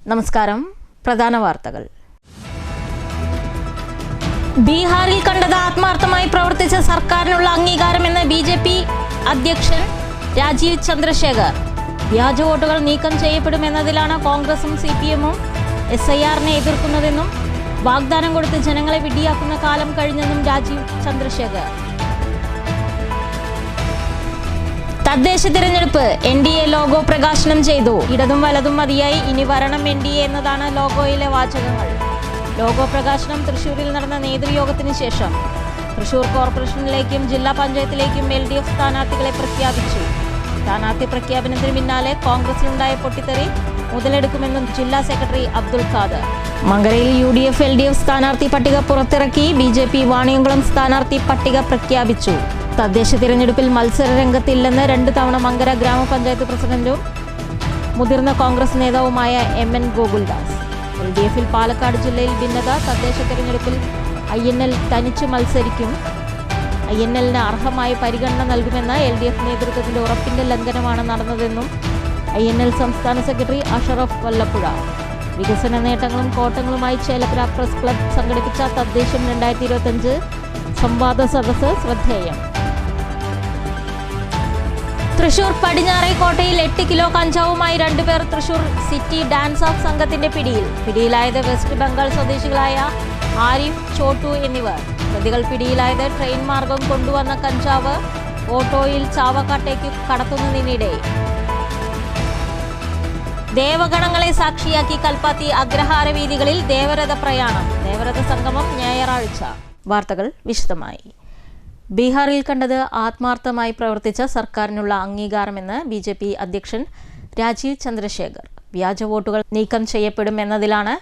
നമസ്കാരം. പ്രധാന വാർത്തകൾ. ബീഹാറിൽ കണ്ടത് ആത്മാർത്ഥമായി പ്രവർത്തിച്ച സർക്കാരിനുള്ള അംഗീകാരമെന്ന് ബി.ജെ.പി. അധ്യക്ഷൻ രാജീവ് ചന്ദ്രശേഖർ. വ്യാജ വോട്ടുകൾ നീക്കം ചെയ്യപ്പെടുമെന്നതിലാണ് കോൺഗ്രസും CPM-ഉം SIR-നെ എതിർക്കുന്നതെന്നും വാഗ്ദാനം കൊടുത്ത് ജനങ്ങളെ വിഡ്ഢിയാക്കുന്ന കാലം കഴിഞ്ഞെന്നും രാജീവ് ചന്ദ്രശേഖർ. തദ്ദേശ തിരഞ്ഞെടുപ്പ് NDA ലോഗോ പ്രകാശനം ചെയ്തു. ഇടതും വലതും മതിയായി, ഇനി വരണം NDA എന്നതാണ് ലോഗോയിലെ വാചകങ്ങൾ. ലോഗോ പ്രകാശനം തൃശൂരിൽ നടന്ന നേതൃയോഗത്തിന് ശേഷം തൃശൂർ കോർപ്പറേഷനിലേക്കും ജില്ലാ പഞ്ചായത്തിലേക്കും LDF സ്ഥാനാർത്ഥികളെ പ്രഖ്യാപിച്ചു. സ്ഥാനാർത്ഥി പ്രഖ്യാപനത്തിന് പിന്നാലെ കോൺഗ്രസിലുണ്ടായ പൊട്ടിത്തെറി മുതലെടുക്കുമെന്നും ജില്ലാ സെക്രട്ടറി അബ്ദുൾ ഖാദർ. മങ്കരയിൽ UDF LDF സ്ഥാനാർത്ഥി പട്ടിക പുറത്തിറക്കി. BJP വാണിയംകുളം സ്ഥാനാർത്ഥി പട്ടിക പ്രഖ്യാപിച്ചു. തദ്ദേശ തിരഞ്ഞെടുപ്പിൽ മത്സര രംഗത്തില്ലെന്ന് 2 തവണ മങ്കര ഗ്രാമപഞ്ചായത്ത് പ്രസിഡന്റും മുതിർന്ന കോൺഗ്രസ് നേതാവുമായ MN ഗോകുൽദാസ്. LDF-ൽ പാലക്കാട് ജില്ലയിൽ ഭിന്നത. തദ്ദേശ തിരഞ്ഞെടുപ്പിൽ INL തനിച്ച് മത്സരിക്കും. INL-ന് അർഹമായ പരിഗണന നൽകുമെന്ന LDF നേതൃത്വത്തിന്റെ ഉറപ്പിന്റെ ലംഘനമാണ് നടന്നതെന്നും INL സംസ്ഥാന സെക്രട്ടറി അഷറഫ് വല്ലപ്പുഴ. വികസന നേട്ടങ്ങളും കോട്ടങ്ങളുമായി ചേലക്കര പ്രസ് ക്ലബ് സംഘടിപ്പിച്ച തദ്ദേശം 2025 സംവാദ സദസ്സ് ശ്രദ്ധേയം. തൃശൂർ പടിഞ്ഞാറേക്കോട്ടയിൽ 8 കിലോ കഞ്ചാവുമായി 2 പേർ തൃശൂർ സിറ്റി ഡാൻസ് ഓഫ് സംഘത്തിന്റെ പിടിയിൽ. പിടിയിലായത് വെസ്റ്റ് ബംഗാൾ സ്വദേശികളായ ആരിഫ്, ചോട്ടു എന്നിവർ. പ്രതികൾ പിടിയിലായത് ട്രെയിൻ മാർഗം കൊണ്ടുവന്ന കഞ്ചാവ് ഓട്ടോയിൽ ചാവക്കാട്ടേക്ക് കടത്തുന്നതിനിടെ. ദേവഗണങ്ങളെ സാക്ഷിയാക്കി കൽപ്പാത്തി അഗ്രഹാര വീതികളിൽ ദേവരഥ പ്രയാണം. ദേവരഥ സംഗമം ഞായറാഴ്ച. വാർത്തകൾ വിശദമായി. ബീഹാറിൽ കണ്ടത് ആത്മാർത്ഥമായി പ്രവർത്തിച്ച സർക്കാരിനുള്ള അംഗീകാരമെന്ന് BJP അധ്യക്ഷൻ രാജീവ് ചന്ദ്രശേഖർ. വ്യാജ വോട്ടുകൾ നീക്കം ചെയ്യപ്പെടും എന്നതിലാണ്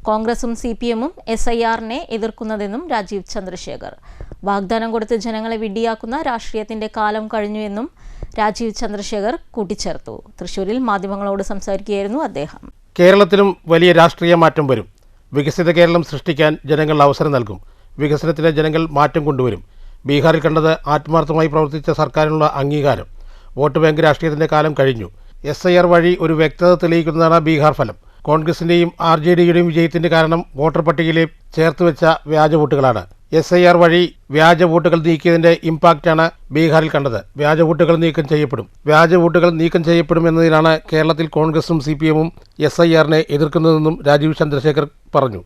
കോൺഗ്രസും CPM-ഉം SIR-നെ എതിർക്കുന്നതെന്നും രാജീവ് ചന്ദ്രശേഖർ. വാഗ്ദാനം കൊടുത്ത് ജനങ്ങളെ വിഡ്ഢിയാക്കുന്ന രാഷ്ട്രീയത്തിന്റെ കാലം കഴിഞ്ഞുവെന്നും രാജീവ് ചന്ദ്രശേഖർ കൂട്ടിച്ചേർത്തു. തൃശൂരിൽ മാധ്യമങ്ങളോട് സംസാരിക്കുകയായിരുന്നു അദ്ദേഹം. കേരളത്തിലും വലിയ രാഷ്ട്രീയ മാറ്റം വരും. വികസിത കേരളം സൃഷ്ടിക്കാൻ ജനങ്ങൾ അവസരം നൽകും. വികസനത്തിന് ജനങ്ങൾ മാറ്റം കൊണ്ടുവരും. ബീഹാറിൽ കണ്ടത് ആത്മാർത്ഥമായി പ്രവർത്തിച്ച സർക്കാരിനുള്ള അംഗീകാരം. വോട്ട് ബാങ്ക് രാഷ്ട്രീയത്തിന്റെ കാലം കഴിഞ്ഞു. SIR വഴി ഒരു വ്യക്തത തെളിയിക്കുന്നതാണ് ബീഹാർ ഫലം. കോൺഗ്രസിന്റെയും RJD-യുടെയും വിജയത്തിന്റെ കാരണം വോട്ടർ പട്ടികയിലെ ചേർത്തുവെച്ച വ്യാജ വോട്ടുകളാണ്. SIR വഴി വ്യാജ വോട്ടുകൾ നീക്കിയതിന്റെ ഇമ്പാക്റ്റാണ് ബീഹാറിൽ കണ്ടത്. വ്യാജ വോട്ടുകൾ നീക്കം ചെയ്യപ്പെടും. വ്യാജ വോട്ടുകൾ നീക്കം ചെയ്യപ്പെടും എന്നതിലാണ് കേരളത്തിൽ കോൺഗ്രസും CPM-ഉം SIR-നെ എതിർക്കുന്നതെന്നും രാജീവ് ചന്ദ്രശേഖർ പറഞ്ഞു.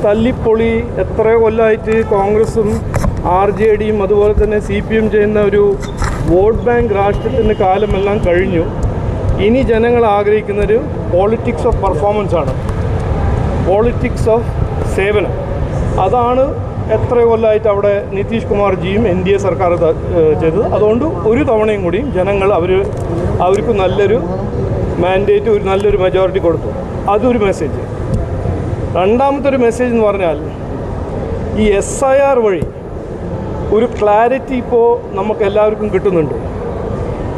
തല്ലിപ്പൊളി എത്രയോ കൊല്ലമായിട്ട് കോൺഗ്രസും RJD-യും അതുപോലെ തന്നെ CPM ചെയ്യുന്ന ഒരു വോട്ട് ബാങ്ക് രാഷ്ട്രീയത്തിൻ്റെ കാലമെല്ലാം കഴിഞ്ഞു. ഇനി ജനങ്ങൾ ആഗ്രഹിക്കുന്നൊരു പോളിറ്റിക്സ് ഓഫ് പെർഫോമൻസ് ആണ്, പോളിറ്റിക്സ് ഓഫ് സേവനം. അതാണ് എത്രയോ കൊല്ലമായിട്ട് അവിടെ നിതീഷ് കുമാർജിയും NDA സർക്കാർ ചെയ്തത്. അതുകൊണ്ട് ഒരു തവണയും കൂടി ജനങ്ങൾ അവർക്ക് നല്ലൊരു മാൻഡേറ്റ്, ഒരു നല്ലൊരു മെജോറിറ്റി കൊടുത്തു. അതൊരു മെസ്സേജ്. രണ്ടാമത്തെ ഒരു മെസ്സേജ് എന്ന് പറഞ്ഞാൽ ഈ SIR വഴി ഒരു ക്ലാരിറ്റി ഇപ്പോൾ നമുക്ക് എല്ലാവർക്കും കിട്ടുന്നുണ്ട്.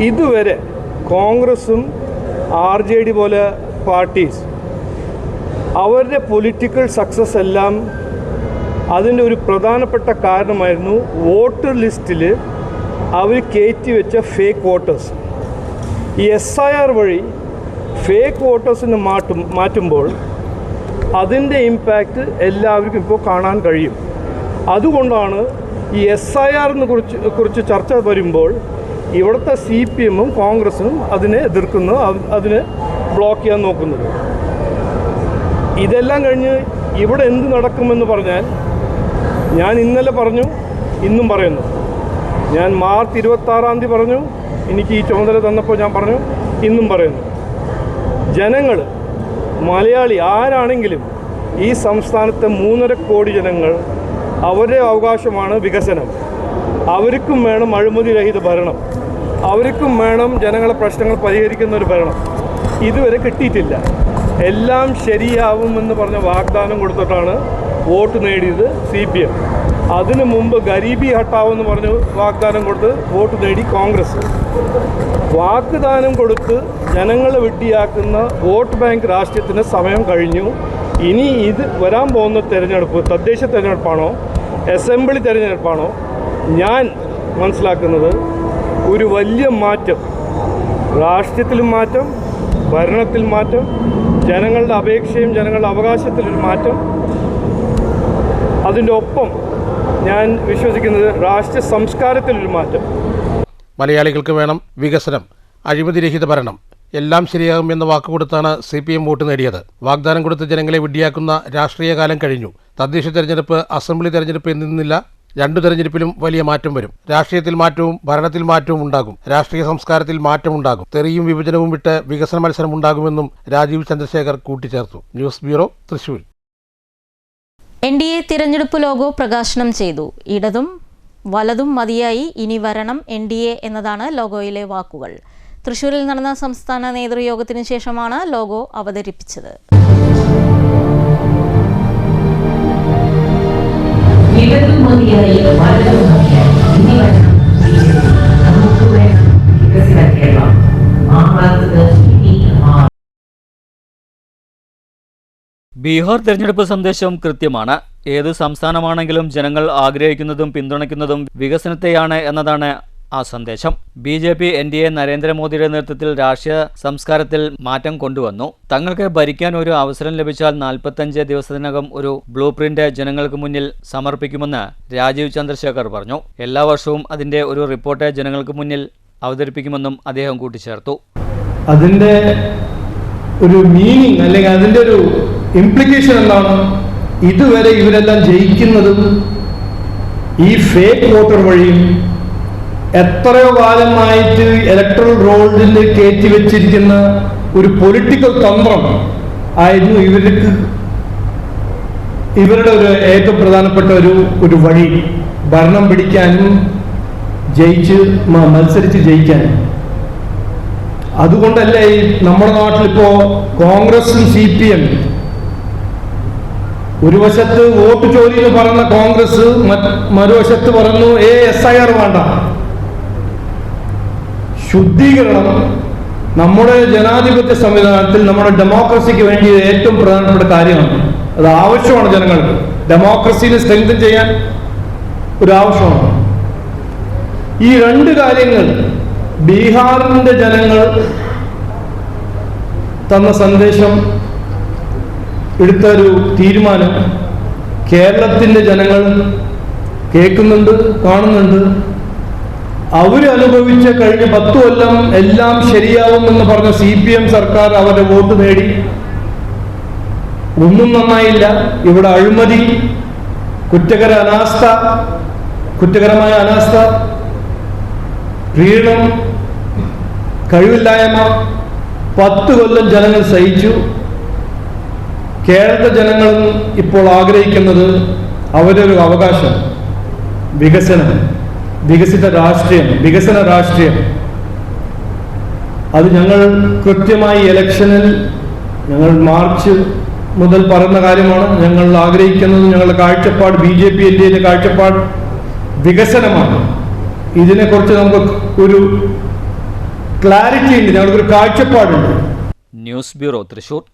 ഇതുവരെ കോൺഗ്രസും RJD പോലെ പാർട്ടീസ് അവരുടെ പൊളിറ്റിക്കൽ സക്സസ് എല്ലാം അതിൻ്റെ ഒരു പ്രധാനപ്പെട്ട കാരണമായിരുന്നു വോട്ടർ ലിസ്റ്റിൽ അവർ കയറ്റി വെച്ച ഫേക്ക് വോട്ടേഴ്സ്. ഈ SIR വഴി ഫേക്ക് വോട്ടേഴ്സിനെ മാറ്റുമ്പോൾ അതിൻ്റെ ഇമ്പാക്റ്റ് എല്ലാവർക്കും ഇപ്പോൾ കാണാൻ കഴിയും. അതുകൊണ്ടാണ് ഈ SIR-നെ കുറിച്ച് ചർച്ച വരുമ്പോൾ ഇവിടുത്തെ CPM-ഉം കോൺഗ്രസും അതിനെ എതിർക്കുന്നത്, അതിനെ ബ്ലോക്ക് ചെയ്യാൻ നോക്കുന്നത്. ഇതെല്ലാം കഴിഞ്ഞ് ഇവിടെ എന്ത് നടക്കുമെന്ന് പറഞ്ഞാൽ ഞാൻ ഇന്നലെ പറഞ്ഞു, ഇന്നും പറയുന്നു. ഞാൻ മാർച്ച് 26 പറഞ്ഞു, എനിക്ക് ഈ ചുമതല തന്നപ്പോൾ ഞാൻ പറഞ്ഞു, ഇന്നും പറയുന്നു. ജനങ്ങൾ, മലയാളി ആരാണെങ്കിലും ഈ സംസ്ഥാനത്തെ 3.5 കോടി ജനങ്ങൾ, അവരുടെ അവകാശമാണ് വികസനം. അവർക്കും വേണം അഴിമതി രഹിത ഭരണം. അവർക്കും വേണം ജനങ്ങളെ പ്രശ്നങ്ങൾ പരിഹരിക്കുന്ന ഒരു ഭരണം. ഇതുവരെ കിട്ടിയിട്ടില്ല. എല്ലാം ശരിയാവുമെന്ന് പറഞ്ഞ വാഗ്ദാനം കൊടുത്തിട്ടാണ് വോട്ട് നേടിയത് CPM. അതിനു മുമ്പ് ഗരീബി ഹട്ടാവെന്ന് പറഞ്ഞ് വാഗ്ദാനം കൊടുത്ത് വോട്ട് നേടി കോൺഗ്രസ്. വാഗ്ദാനം കൊടുത്ത് ജനങ്ങളെ വിഡ്ഢിയാക്കുന്ന വോട്ട് ബാങ്ക് രാഷ്ട്രീയത്തിന് സമയം കഴിഞ്ഞു. ഇനി ഇത് വരാൻ പോകുന്ന തിരഞ്ഞെടുപ്പ് തദ്ദേശ തിരഞ്ഞെടുപ്പാണോ അസംബ്ലി തിരഞ്ഞെടുപ്പാണോ, ഞാൻ മനസ്സിലാക്കുന്നത് ഒരു വലിയ മാറ്റം, രാഷ്ട്രീയത്തിലും മാറ്റം, ഭരണത്തിൽ മാറ്റം, ജനങ്ങളുടെ അപേക്ഷയും ജനങ്ങളുടെ അവകാശത്തിലൊരു മാറ്റം. അതിൻ്റെ ഒപ്പം ഞാൻ വിശ്വസിക്കുന്നത് രാഷ്ട്രീയ സംസ്കാരത്തിലൊരു മാറ്റം. മലയാളികൾക്ക് വേണം വികസനം, അഴിമതിരഹിത ഭരണം, എല്ലാം ശരിയാകുമെന്ന വാക്കുകൊടുത്താണ് CPM വോട്ട് നേടിയത്. വാഗ്ദാനം കൊടുത്ത് ജനങ്ങളെ വിഡ്ഢിയാക്കുന്ന രാഷ്ട്രീയ കാലം കഴിഞ്ഞു. തദ്ദേശ തെരഞ്ഞെടുപ്പ്, അസംബ്ലി തെരഞ്ഞെടുപ്പ് എന്നില്ല, 2 തെരഞ്ഞെടുപ്പിലും വലിയ മാറ്റം വരും. രാഷ്ട്രീയത്തിൽ മാറ്റവും ഭരണത്തിൽ മാറ്റവും ഉണ്ടാകും. രാഷ്ട്രീയ സംസ്കാരത്തിൽ മാറ്റമുണ്ടാകും. തെറിയും വിഭജനവും വിട്ട് വികസന മത്സരം ഉണ്ടാകുമെന്നും രാജീവ് ചന്ദ്രശേഖർ കൂട്ടിച്ചേർത്തു. News bureau, Thrissur. NDA തിരഞ്ഞെടുപ്പ് ലോഗോ പ്രകാശനം ചെയ്തു. ഇടതും വലതും മതിയായി, ഇനി വരണം NDA എന്നതാണ് ലോഗോയിലെ വാക്കുകൾ. തൃശൂരിൽ നടന്ന സംസ്ഥാന നേതൃയോഗത്തിന് ശേഷമാണ് ലോഗോ അവതരിപ്പിച്ചത്. ബീഹാർ തെരഞ്ഞെടുപ്പ് സന്ദേശം കൃത്യമാണ്. ഏത് സംസ്ഥാനമാണെങ്കിലും ജനങ്ങൾ ആഗ്രഹിക്കുന്നതും പിന്തുണയ്ക്കുന്നതും വികസനത്തെയാണ് എന്നതാണ് ആ സന്ദേശം. BJP NDA നരേന്ദ്രമോദിയുടെ നേതൃത്വത്തിൽ രാഷ്ട്രീയ സംസ്കാരത്തിൽ മാറ്റം കൊണ്ടുവന്നു. തങ്ങൾക്ക് ഭരിക്കാൻ ഒരു അവസരം ലഭിച്ചാൽ 45 ദിവസത്തിനകം ഒരു ബ്ലൂ പ്രിന്റ് ജനങ്ങൾക്ക് മുന്നിൽ സമർപ്പിക്കുമെന്ന് രാജീവ് ചന്ദ്രശേഖർ പറഞ്ഞു. എല്ലാ വർഷവും അതിന്റെ ഒരു റിപ്പോർട്ട് ജനങ്ങൾക്ക് മുന്നിൽ അവതരിപ്പിക്കുമെന്നും അദ്ദേഹം കൂട്ടിച്ചേർത്തു. അതിൻ്റെ ഒരു മീനിങ് അല്ലെങ്കിൽ അതിൻ്റെ ഒരു ഇംപ്ലിക്കേഷൻ എന്താണ്? ഇതുവരെ ഇവരെല്ലാം ജയിക്കുന്നതും ഈ ഫേക്ക് വോട്ടർ വഴിയും എത്രയോ കാലമായിട്ട് ഇലക്ട്രൽ റോളിൽ കയറ്റി വെച്ചിരിക്കുന്ന ഒരു പൊളിറ്റിക്കൽ തന്ത്രം ആയിരുന്നു ഇവരുടെ ഒരു ഏറ്റവും പ്രധാനപ്പെട്ട ഒരു വഴി, ഭരണം പിടിക്കാനും മത്സരിച്ച് ജയിക്കാനും. അതുകൊണ്ടല്ലേ ഈ നമ്മുടെ നാട്ടിലിപ്പോ കോൺഗ്രസും CPM ഒരു വശത്ത് വോട്ട് ചോരി എന്ന് പറയുന്ന കോൺഗ്രസ് മറുവശത്ത് പറഞ്ഞു SIR വേണ്ട. ശുദ്ധീകരണം നമ്മുടെ ജനാധിപത്യ സംവിധാനത്തിൽ, നമ്മുടെ ഡെമോക്രസിക്ക് വേണ്ടി ഏറ്റവും പ്രധാനപ്പെട്ട കാര്യമാണ്. അത് ആവശ്യമാണ്. ജനങ്ങൾക്ക് ഡെമോക്രസിനെ സ്ട്രെങ്തൻ ചെയ്യാൻ ഒരു ആവശ്യമാണ്. ഈ 2 കാര്യങ്ങൾ ബീഹാറിന്റെ ജനങ്ങൾ തന്ന സന്ദേശം, എടുത്ത ഒരു തീരുമാനം കേരളത്തിന്റെ ജനങ്ങൾ കേൾക്കുന്നുണ്ട്, കാണുന്നുണ്ട്. അവരനുഭവിച്ച കഴിഞ്ഞ 10 കൊല്ലം എല്ലാം ശരിയാവുമെന്ന് പറഞ്ഞ CPM സർക്കാർ അവരുടെ വോട്ട് നേടി. ഒന്നും നന്നായില്ല. ഇവിടെ അഴിമതി, കുറ്റകരമായ അനാസ്ഥ, പ്രീണനം, കഴിവില്ലായ്മ 10 കൊല്ലം ജനങ്ങൾ സഹിച്ചു. കേരള ജനങ്ങളും ഇപ്പോൾ ആഗ്രഹിക്കുന്നത് അവരുടെ ഒരു അവകാശം, വികസനം, വികസന രാഷ്ട്രീയം. അത് ഞങ്ങൾ കൃത്യമായി ഇലക്ഷനിൽ ഞങ്ങൾ മാർച്ച് മുതൽ പറയുന്ന കാര്യമാണ്. ഞങ്ങൾ ആഗ്രഹിക്കുന്നത്, ഞങ്ങളുടെ കാഴ്ചപ്പാട്, BJP NDA കാഴ്ചപ്പാട് വികസനമാണ്. ഇതിനെക്കുറിച്ച് നമുക്ക് ഒരു ക്ലാരിറ്റി ഉണ്ട്, ഞങ്ങൾക്കൊരു കാഴ്ചപ്പാടുണ്ട്. News bureau, Thrissur.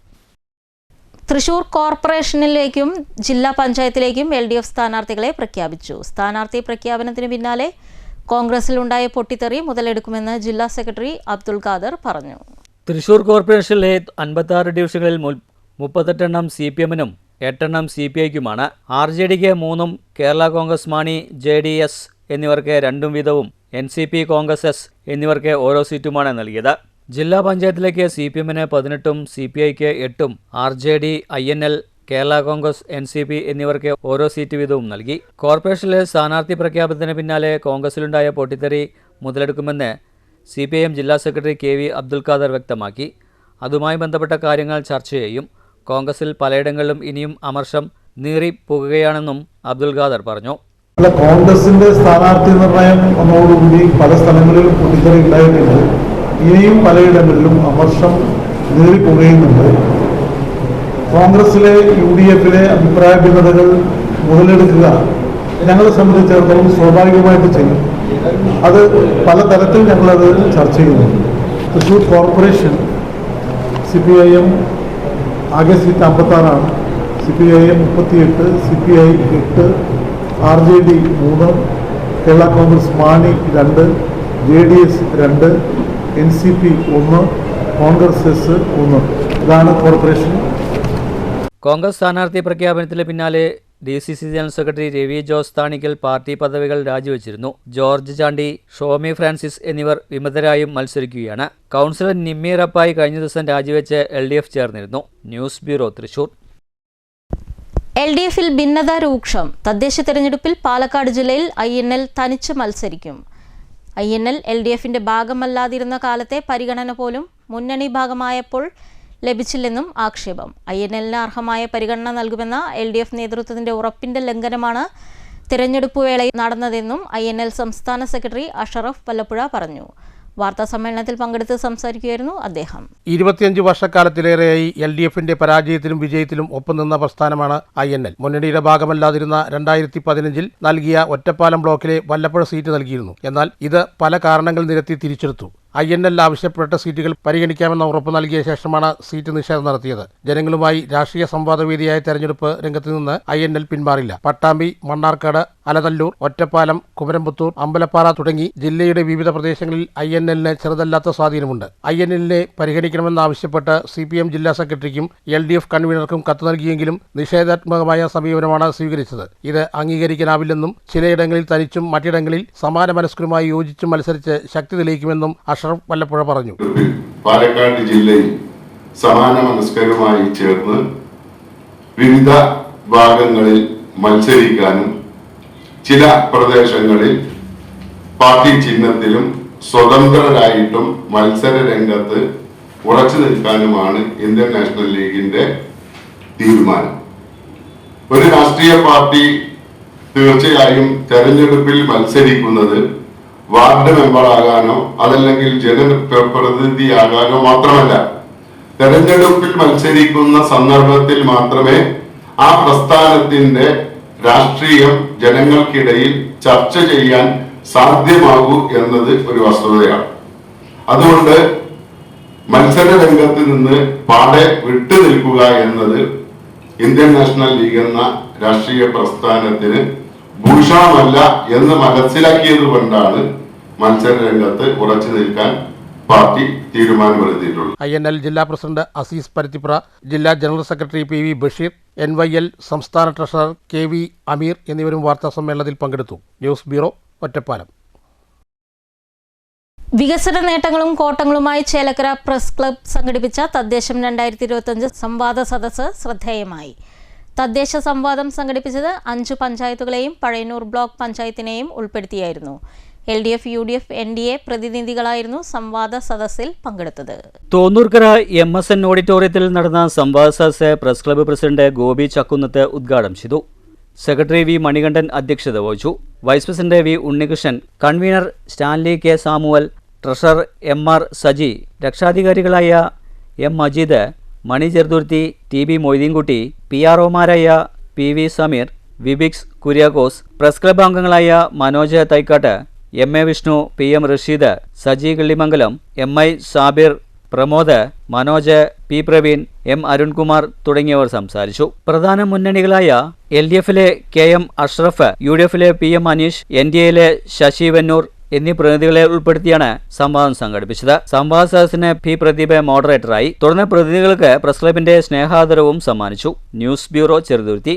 തൃശൂർ കോർപ്പറേഷനിലേക്കും ജില്ലാ പഞ്ചായത്തിലേക്കും LDF സ്ഥാനാർത്ഥികളെ പ്രഖ്യാപിച്ചു. സ്ഥാനാർത്ഥി പ്രഖ്യാപനത്തിന് പിന്നാലെ കോൺഗ്രസിലുണ്ടായ പൊട്ടിത്തെറി മുതലെടുക്കുമെന്ന് ജില്ലാ സെക്രട്ടറി അബ്ദുൽ ഖാദർ പറഞ്ഞു. തൃശൂർ കോർപ്പറേഷനിലെ 56 ഡിവിഷനുകളിൽ 38 CPM-നും 8 CPI-ക്കുമാണ്. RJDക്ക് 3, കേരള കോൺഗ്രസ് മാണി JDS എന്നിവർക്ക് 2 വീതവും NCP കോൺഗ്രസ് S എന്നിവർക്ക് ഓരോ സീറ്റുമാണ് നൽകിയത്. ജില്ലാ പഞ്ചായത്തിലേക്ക് CPM-ന് 18, CPI-ക്ക് 8, RJD, INL, Kerala Congress, NCP എന്നിവർക്ക് ഓരോ സീറ്റ് വീതവും നൽകി. കോർപ്പറേഷനിലെ സ്ഥാനാർത്ഥി പ്രഖ്യാപനത്തിന് പിന്നാലെ കോൺഗ്രസിലുണ്ടായ പൊട്ടിത്തെറി മുതലെടുക്കുമെന്ന് CPIM ജില്ലാ സെക്രട്ടറി KV അബ്ദുൽ ഖാദർ വ്യക്തമാക്കി. അതുമായി ബന്ധപ്പെട്ട കാര്യങ്ങൾ ചർച്ച ചെയ്യും. കോൺഗ്രസിൽ പലയിടങ്ങളിലും ഇനിയും അമർഷം നീറിപ്പോകുകയാണെന്നും അബ്ദുൽ ഖാദർ പറഞ്ഞു. കോൺഗ്രസിന്റെ സ്ഥാനാർത്ഥി നിർണയം വന്നതോടുകൂടി പല സ്ഥലങ്ങളിലും പൊട്ടിത്തെറി ഉണ്ടായിട്ടുണ്ട്. ഇനിയും പലയിടങ്ങളിലും അമർഷം നീറിപ്പോകുന്നുണ്ട്. കോൺഗ്രസിലെ UDF-ലെ അഭിപ്രായ ഭിന്നതകൾ മുതലെടുക്കുക ഞങ്ങളെ സംബന്ധിച്ചിടത്തോളം സ്വാഭാവികമായിട്ട് ചെയ്യും. അത് പലതരത്തിൽ ഞങ്ങളത് ചർച്ച ചെയ്യുന്നുണ്ട്. തൃശ്ശൂർ കോർപ്പറേഷൻ CPIM ആകെ seat 56, CPIM 38, CPI 8, RJD 3, Kerala Congress Mani 2, JDS 2, NCP 1, Congress S 1. ഇതാണ് കോർപ്പറേഷൻ. കോൺഗ്രസ് സ്ഥാനാർത്ഥി പ്രഖ്യാപനത്തിന് പിന്നാലെ DCC general secretary Ravi Jose Thanikkal party പദവികൾ രാജിവെച്ചിരുന്നു. ജോർജ് ചാണ്ടി, ഷോമി ഫ്രാൻസിസ് എന്നിവർ വിമതരായും മത്സരിക്കുകയാണ്. കൗൺസിലർ നിമ്മി റപ്പായി കഴിഞ്ഞ ദിവസം രാജിവെച്ച് LDF ചേർന്നിരുന്നു. News bureau, Thrissur. LDFിൽ ഭിന്നത രൂക്ഷം. തദ്ദേശ തെരഞ്ഞെടുപ്പിൽ പാലക്കാട് ജില്ലയിൽ INL തനിച്ച് മത്സരിക്കും. INL LDFിന്റെ ഭാഗമല്ലാതിരുന്ന കാലത്തെ പരിഗണന പോലും മുന്നണി ഭാഗമായപ്പോൾ ലഭിച്ചില്ലെന്നും ആക്ഷേപം. INLന് അർഹമായ പരിഗണന നൽകുമെന്ന LDF നേതൃത്വത്തിന്റെ ഉറപ്പിന്റെ ലംഘനമാണ് തിരഞ്ഞെടുപ്പ് വേളയിൽ നടന്നതെന്നും INL സംസ്ഥാന സെക്രട്ടറി അഷറഫ് വല്ലപ്പുഴ പറഞ്ഞു. വാർത്താ സമ്മേളനത്തിൽ പങ്കെടുത്ത് സംസാരിക്കുകയായിരുന്നു അദ്ദേഹം. 25 വർഷക്കാലത്തിലേറെയായി LDFിന്റെ പരാജയത്തിലും വിജയത്തിലും ഒപ്പം നിന്ന പ്രസ്ഥാനമാണ് INL. മുന്നണിയുടെ ഭാഗമല്ലാതിരുന്ന 2015 നൽകിയ ഒറ്റപ്പാലം ബ്ലോക്കിലെ വല്ലപ്പുഴ സീറ്റ് നൽകിയിരുന്നു. എന്നാൽ ഇത് പല കാരണങ്ങൾ നിരത്തി തിരിച്ചെടുത്തു. INL ആവശ്യപ്പെട്ട സീറ്റുകൾ പരിഗണിക്കാമെന്ന ഉറപ്പ് നൽകിയ ശേഷമാണ് സീറ്റ് നിഷേധം നടത്തിയത്. ജനങ്ങളുമായി രാഷ്ട്രീയ സംവാദവേദിയായ തെരഞ്ഞെടുപ്പ് രംഗത്ത് നിന്ന് INL പിന്മാറില്ല. പട്ടാമ്പി, മണ്ണാർക്കാട്, അലനല്ലൂർ, ഒറ്റപ്പാലം, കുമരംപുത്തൂർ, അമ്പലപ്പാറ തുടങ്ങി ജില്ലയുടെ വിവിധ പ്രദേശങ്ങളിൽ INLന് ചെറുതല്ലാത്ത സ്വാധീനമുണ്ട്. INLനെ പരിഗണിക്കണമെന്നാവശ്യപ്പെട്ട് CPM ജില്ലാ സെക്രട്ടറിക്കും LDF കൺവീനർക്കും കത്ത് നൽകിയെങ്കിലും നിഷേധാത്മകമായ സമീപനമാണ് സ്വീകരിച്ചത്. ഇത് അംഗീകരിക്കാനാവില്ലെന്നും ചിലയിടങ്ങളിൽ തനിച്ചും മറ്റിടങ്ങളിൽ സമാന മനസ്കരുമായി യോജിച്ചും മത്സരിച്ച് ശക്തി തെളിയിക്കുമെന്നും അഷറഫ് വല്ലപ്പുഴ പറഞ്ഞു. പാലക്കാട് ജില്ലയിൽ സമാന മനസ്കരുമായി ചേർന്ന് വിവിധ ഭാഗങ്ങളിൽ മത്സരിക്കാനും ചില പ്രദേശങ്ങളിൽ പാർട്ടി ചിഹ്നത്തിലും സ്വതന്ത്രരായിട്ടും മത്സര രംഗത്ത് ഉറച്ചു നിൽക്കാനുമാണ് ഇന്ത്യൻ നാഷണൽ ലീഗിന്റെ തീരുമാനം. ഒരു രാഷ്ട്രീയ പാർട്ടി തീർച്ചയായും തെരഞ്ഞെടുപ്പിൽ മത്സരിക്കുന്നത് വാർഡ് മെമ്പറാകാനോ അതല്ലെങ്കിൽ ജനപ്രതിനിധിയാകാനോ മാത്രമല്ല, തെരഞ്ഞെടുപ്പിൽ മത്സരിക്കുന്ന സന്ദർഭത്തിൽ മാത്രമേ ആ പ്രസ്ഥാനത്തിന്റെ രാഷ്ട്രീയം ജനങ്ങൾക്കിടയിൽ ചർച്ച ചെയ്യാൻ സാധ്യമാകൂ എന്നത് ഒരു വസ്തുതയാണ്. അതുകൊണ്ട് മത്സര രംഗത്ത് നിന്ന് പാടെ വിട്ടു നിൽക്കുക എന്നത് ഇന്ത്യൻ നാഷണൽ ലീഗ് എന്ന രാഷ്ട്രീയ പ്രസ്ഥാനത്തിന് ഭൂഷണമല്ല എന്ന് മനസ്സിലാക്കിയത് കൊണ്ടാണ് മത്സര രംഗത്ത് ഉറച്ചു നിൽക്കാൻ പാർട്ടി തീരുമാനമെടുത്തിട്ടുള്ളത്. INL ജില്ലാ പ്രസിഡന്റ് അസീസ് പരുത്തിപ്ര, ജില്ലാ general secretary PV Basheer, NYL സംസ്ഥാന ട്രഷറർ KV അമീർ എന്നിവരും വാർത്താ സമ്മേളനത്തിൽ പങ്കെടുത്തു. News bureau, Ottapalam. വികസന നേട്ടങ്ങളും കോട്ടങ്ങളുമായി ചേലക്കര പ്രസ് ക്ലബ് സംഘടിപ്പിച്ച തദ്ദേശം 2025 സംവാദ സദസ്സ് ശ്രദ്ധേയമായി. തദ്ദേശ സംവാദം സംഘടിപ്പിച്ചത് 5 പഞ്ചായത്തുകളെയും പഴയന്നൂർ ബ്ലോക്ക് പഞ്ചായത്തിനെയും ഉൾപ്പെടുത്തിയായിരുന്നു. LDF, UDF, NDA പ്രതിനിധികളായിരുന്നു സംവാദ സദസ്സിൽ പങ്കെടുത്തത്. തോന്നൂർക്കര MSN ഓഡിറ്റോറിയത്തിൽ നടന്ന സംവാദ സദസ്സ് press club president Gopi Chakkunnath ഉദ്ഘാടനം ചെയ്തു. സെക്രട്ടറി V മണികണ്ഠൻ അധ്യക്ഷത വഹിച്ചു. Vice president V Unnikrishnan, convener Stanley K Samuel, treasurer MR Saji, രക്ഷാധികാരികളായ M മജീദ്, മണി ചെറുതുരുത്തി, TB മൊയ്തീൻകുട്ടി, PROമാരായ PV Sameer, Vibix Kuriakose, press club അംഗങ്ങളായ Manoj തൈക്കാട്ട്, MA Vishnu, PM Rasheed, Saji Killimangalam, MI Sabir, Pramod, Manoj, P Praveen, M Arunkumar തുടങ്ങിയവർ സംസാരിച്ചു. പ്രധാന മുന്നണികളായ LDFിലെ KM അഷ്റഫ്, UDFിലെ PM അനീഷ്, NDAയിലെ ശശി വെന്നൂർ എന്നീ പ്രതിനിധികളെ ഉൾപ്പെടുത്തിയാണ് സംവാദം സംഘടിപ്പിച്ചത്. സംവാദ സദസ്സിന് P പ്രദീപ് മോഡറേറ്ററായി. തുടർന്ന് പ്രതിനിധികൾക്ക് പ്രസ് ക്ലബിന്റെ സ്നേഹാദരവും സമ്മാനിച്ചു. News bureau, Cheruthuruthi.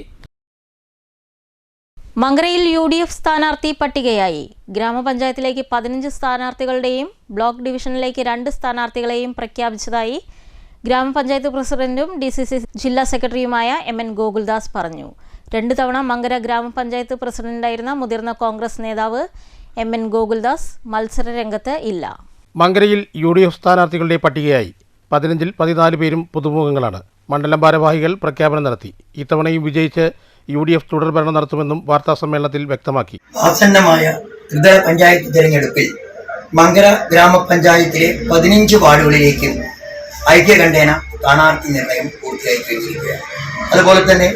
മങ്കരയിൽ UDF സ്ഥാനാർത്ഥി പട്ടികയായി. ഗ്രാമപഞ്ചായത്തിലേക്ക് 15 സ്ഥാനാർത്ഥികളുടെയും ബ്ലോക്ക് ഡിവിഷനിലേക്ക് 2 സ്ഥാനാർത്ഥികളെയും പ്രഖ്യാപിച്ചതായി ഗ്രാമപഞ്ചായത്ത് പ്രസിഡന്റും DCC ജില്ലാ സെക്രട്ടറിയുമായ MN ഗോകുൽദാസ് പറഞ്ഞു. 2 തവണ മങ്കര ഗ്രാമപഞ്ചായത്ത് പ്രസിഡന്റായിരുന്ന മുതിർന്ന കോൺഗ്രസ് നേതാവ് MN ഗോകുൽദാസ് മത്സര രംഗത്ത് ഇല്ല. മങ്കരയിൽ UDF സ്ഥാനാർത്ഥികളുടെ പട്ടികയായി. 15-ൽ 14 പേരും പുതുമുഖങ്ങളാണ്. മണ്ഡലം ഭാരവാഹികൾ പ്രഖ്യാപനം നടത്തി. ഇത്തവണയും വിജയിച്ച് UDF തുടർഭരണം നടത്തുമെന്നും വാർത്താ സമ്മേളനത്തിൽ വ്യക്തമാക്കി. ആസന്നമായ ത്രിതല പഞ്ചായത്ത് തിരഞ്ഞെടുപ്പിൽ മങ്കര ഗ്രാമപഞ്ചായത്തിലെ 15 വാർഡുകളിലേക്ക് ഐക്യകണ്ഠേന സ്ഥാനാർത്ഥി നിർണയം പൂർത്തിയായി കഴിഞ്ഞിരിക്കുകയാണ്. അതുപോലെ തന്നെ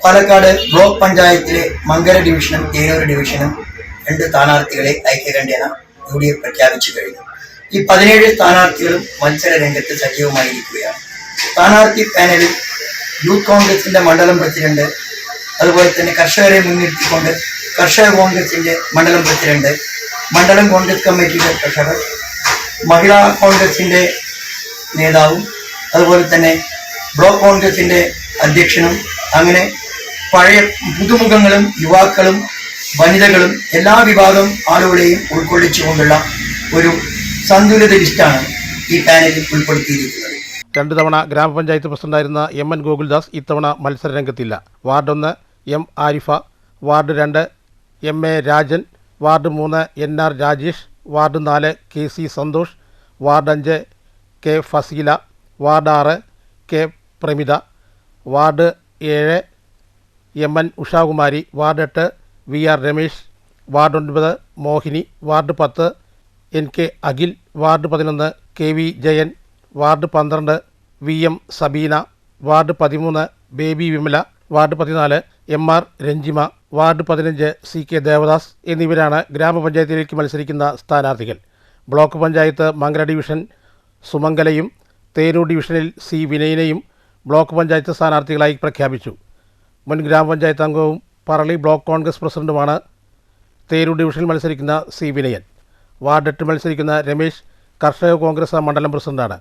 പാലക്കാട് ബ്ലോക്ക് പഞ്ചായത്തിലെ മങ്കര ഡിവിഷനും തേനൂർ ഡിവിഷനും 2 സ്ഥാനാർത്ഥികളെ ഐക്യകണ്ഠേന UDF പ്രഖ്യാപിച്ചു കഴിഞ്ഞു. ഈ 17 സ്ഥാനാർത്ഥികളും മത്സര രംഗത്ത് സജീവമായിരിക്കുകയാണ്. സ്ഥാനാർത്ഥി പാനലിൽ യൂത്ത് കോൺഗ്രസിന്റെ മണ്ഡലം പ്രസിഡന്റ്, അതുപോലെ തന്നെ കർഷകരെ മുൻനിർത്തിക്കൊണ്ട് കർഷക കോൺഗ്രസിന്റെ മണ്ഡലം പ്രസിഡന്റ്, മണ്ഡലം കോൺഗ്രസ് കമ്മിറ്റിയുടെ ട്രഷറർ, മഹിളാ കോൺഗ്രസിന്റെ നേതാവും അതുപോലെ തന്നെ ബ്ലോക്ക് കോൺഗ്രസിന്റെ അധ്യക്ഷനും, അങ്ങനെ പഴയ പുതുമുഖങ്ങളും യുവാക്കളും വനിതകളും എല്ലാ വിഭാഗം ആളുകളെയും ഉൾക്കൊള്ളിച്ചുകൊണ്ടുള്ള ഒരു സന്തുലിത ലിസ്റ്റാണ് ഈ പാനലിൽ ഉൾപ്പെടുത്തിയിരിക്കുന്നത്. 2 തവണ ഗ്രാമപഞ്ചായത്ത് പ്രസിഡന്റായിരുന്ന എം.എൻ. ഗോകുൽദാസ് ഇത്തവണ മത്സര രംഗത്തില്ല. Ward 1 M. Arifa, ward 2 M A. Rajan, ward 3 N R. Rajesh, ward 4 K C. Santhosh, ward 5 K. Faseela, ward 6 K. Pramitha, ward 7 M N. Ushakumari, ward 8 V R. Ramesh, ward 9 Mohini, ward 10 N K. Akhil, ward 11 K V. Jayan, ward 12 V M. Sabeena, ward 13 Baby Vimala, ward 14 M R. Ranjima, ward 15 C K. Devadas എന്നിവരാണ് ഗ്രാമപഞ്ചായത്തിലേക്ക് മത്സരിക്കുന്ന സ്ഥാനാർത്ഥികൾ. ബ്ലോക്ക് പഞ്ചായത്ത് മങ്കര ഡിവിഷൻ സുമംഗലയും തേരൂർ ഡിവിഷനിൽ സി. വിനയനെയും ബ്ലോക്ക് പഞ്ചായത്ത് സ്ഥാനാർത്ഥികളായി പ്രഖ്യാപിച്ചു. മുൻ ഗ്രാമപഞ്ചായത്ത് അംഗവും Parali block Congress പ്രസിഡന്റുമാണ് തേരൂർ ഡിവിഷനിൽ മത്സരിക്കുന്ന സി. വിനയൻ. വാർഡ് 8 മത്സരിക്കുന്ന രമേശ് കർഷക കോൺഗ്രസ് മണ്ഡലം പ്രസിഡന്റാണ്.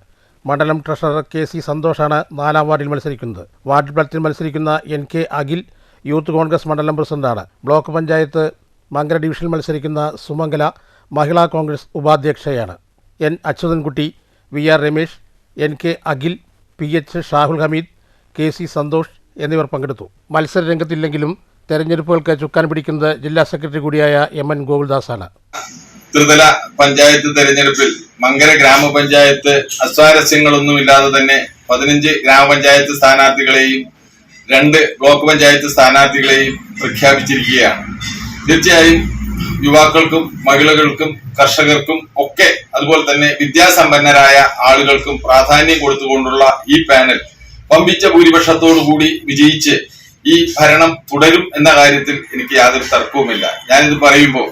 മണ്ഡലം ട്രഷറർ കെ.സി. സന്തോഷാണ് 4-ാം വാർഡിൽ മത്സരിക്കുന്നത്. വാർഡ് 10 മത്സരിക്കുന്ന എൻ.കെ. അഖിൽ യൂത്ത് കോൺഗ്രസ് മണ്ഡലം പ്രസിഡന്റാണ്. ബ്ലോക്ക് പഞ്ചായത്ത് മങ്കര ഡിവിഷനിൽ മത്സരിക്കുന്ന സുമംഗല മഹിളാ Congress ഉപാധ്യക്ഷയാണ്. N. Achyuthankutty, വി.ആർ. Ramesh, N.K.. Akhil, പി.എച്ച്. Shahul Hameed, K C. Santhosh എന്നിവർ പങ്കെടുത്തു. മത്സര രംഗത്തില്ലെങ്കിലും തെരഞ്ഞെടുപ്പുകൾക്ക് ചുക്കാൻ പിടിക്കുന്നത് ജില്ലാ സെക്രട്ടറി കൂടിയായ എം.എൻ. ഗോകുൽദാസാണ്. ത്രിതല പഞ്ചായത്ത് തെരഞ്ഞെടുപ്പിൽ മങ്കര ഗ്രാമപഞ്ചായത്ത് അസ്വാരസ്യങ്ങളൊന്നുമില്ലാതെ തന്നെ 15 ഗ്രാമപഞ്ചായത്ത് സ്ഥാനാർത്ഥികളെയും 2 ബ്ലോക്ക് പഞ്ചായത്ത് സ്ഥാനാർത്ഥികളെയും പ്രഖ്യാപിച്ചിരിക്കുകയാണ്. തീർച്ചയായും യുവാക്കൾക്കും മഹിളകൾക്കും കർഷകർക്കും ഒക്കെ അതുപോലെ തന്നെ വിദ്യാസമ്പന്നരായ ആളുകൾക്കും പ്രാധാന്യം കൊടുത്തുകൊണ്ടുള്ള ഈ പാനൽ വമ്പിച്ച ഭൂരിപക്ഷത്തോടുകൂടി വിജയിച്ച് ഈ ഭരണം തുടരും എന്ന കാര്യത്തിൽ എനിക്ക് യാതൊരു തർക്കവുമില്ല. ഞാനിത് പറയുമ്പോൾ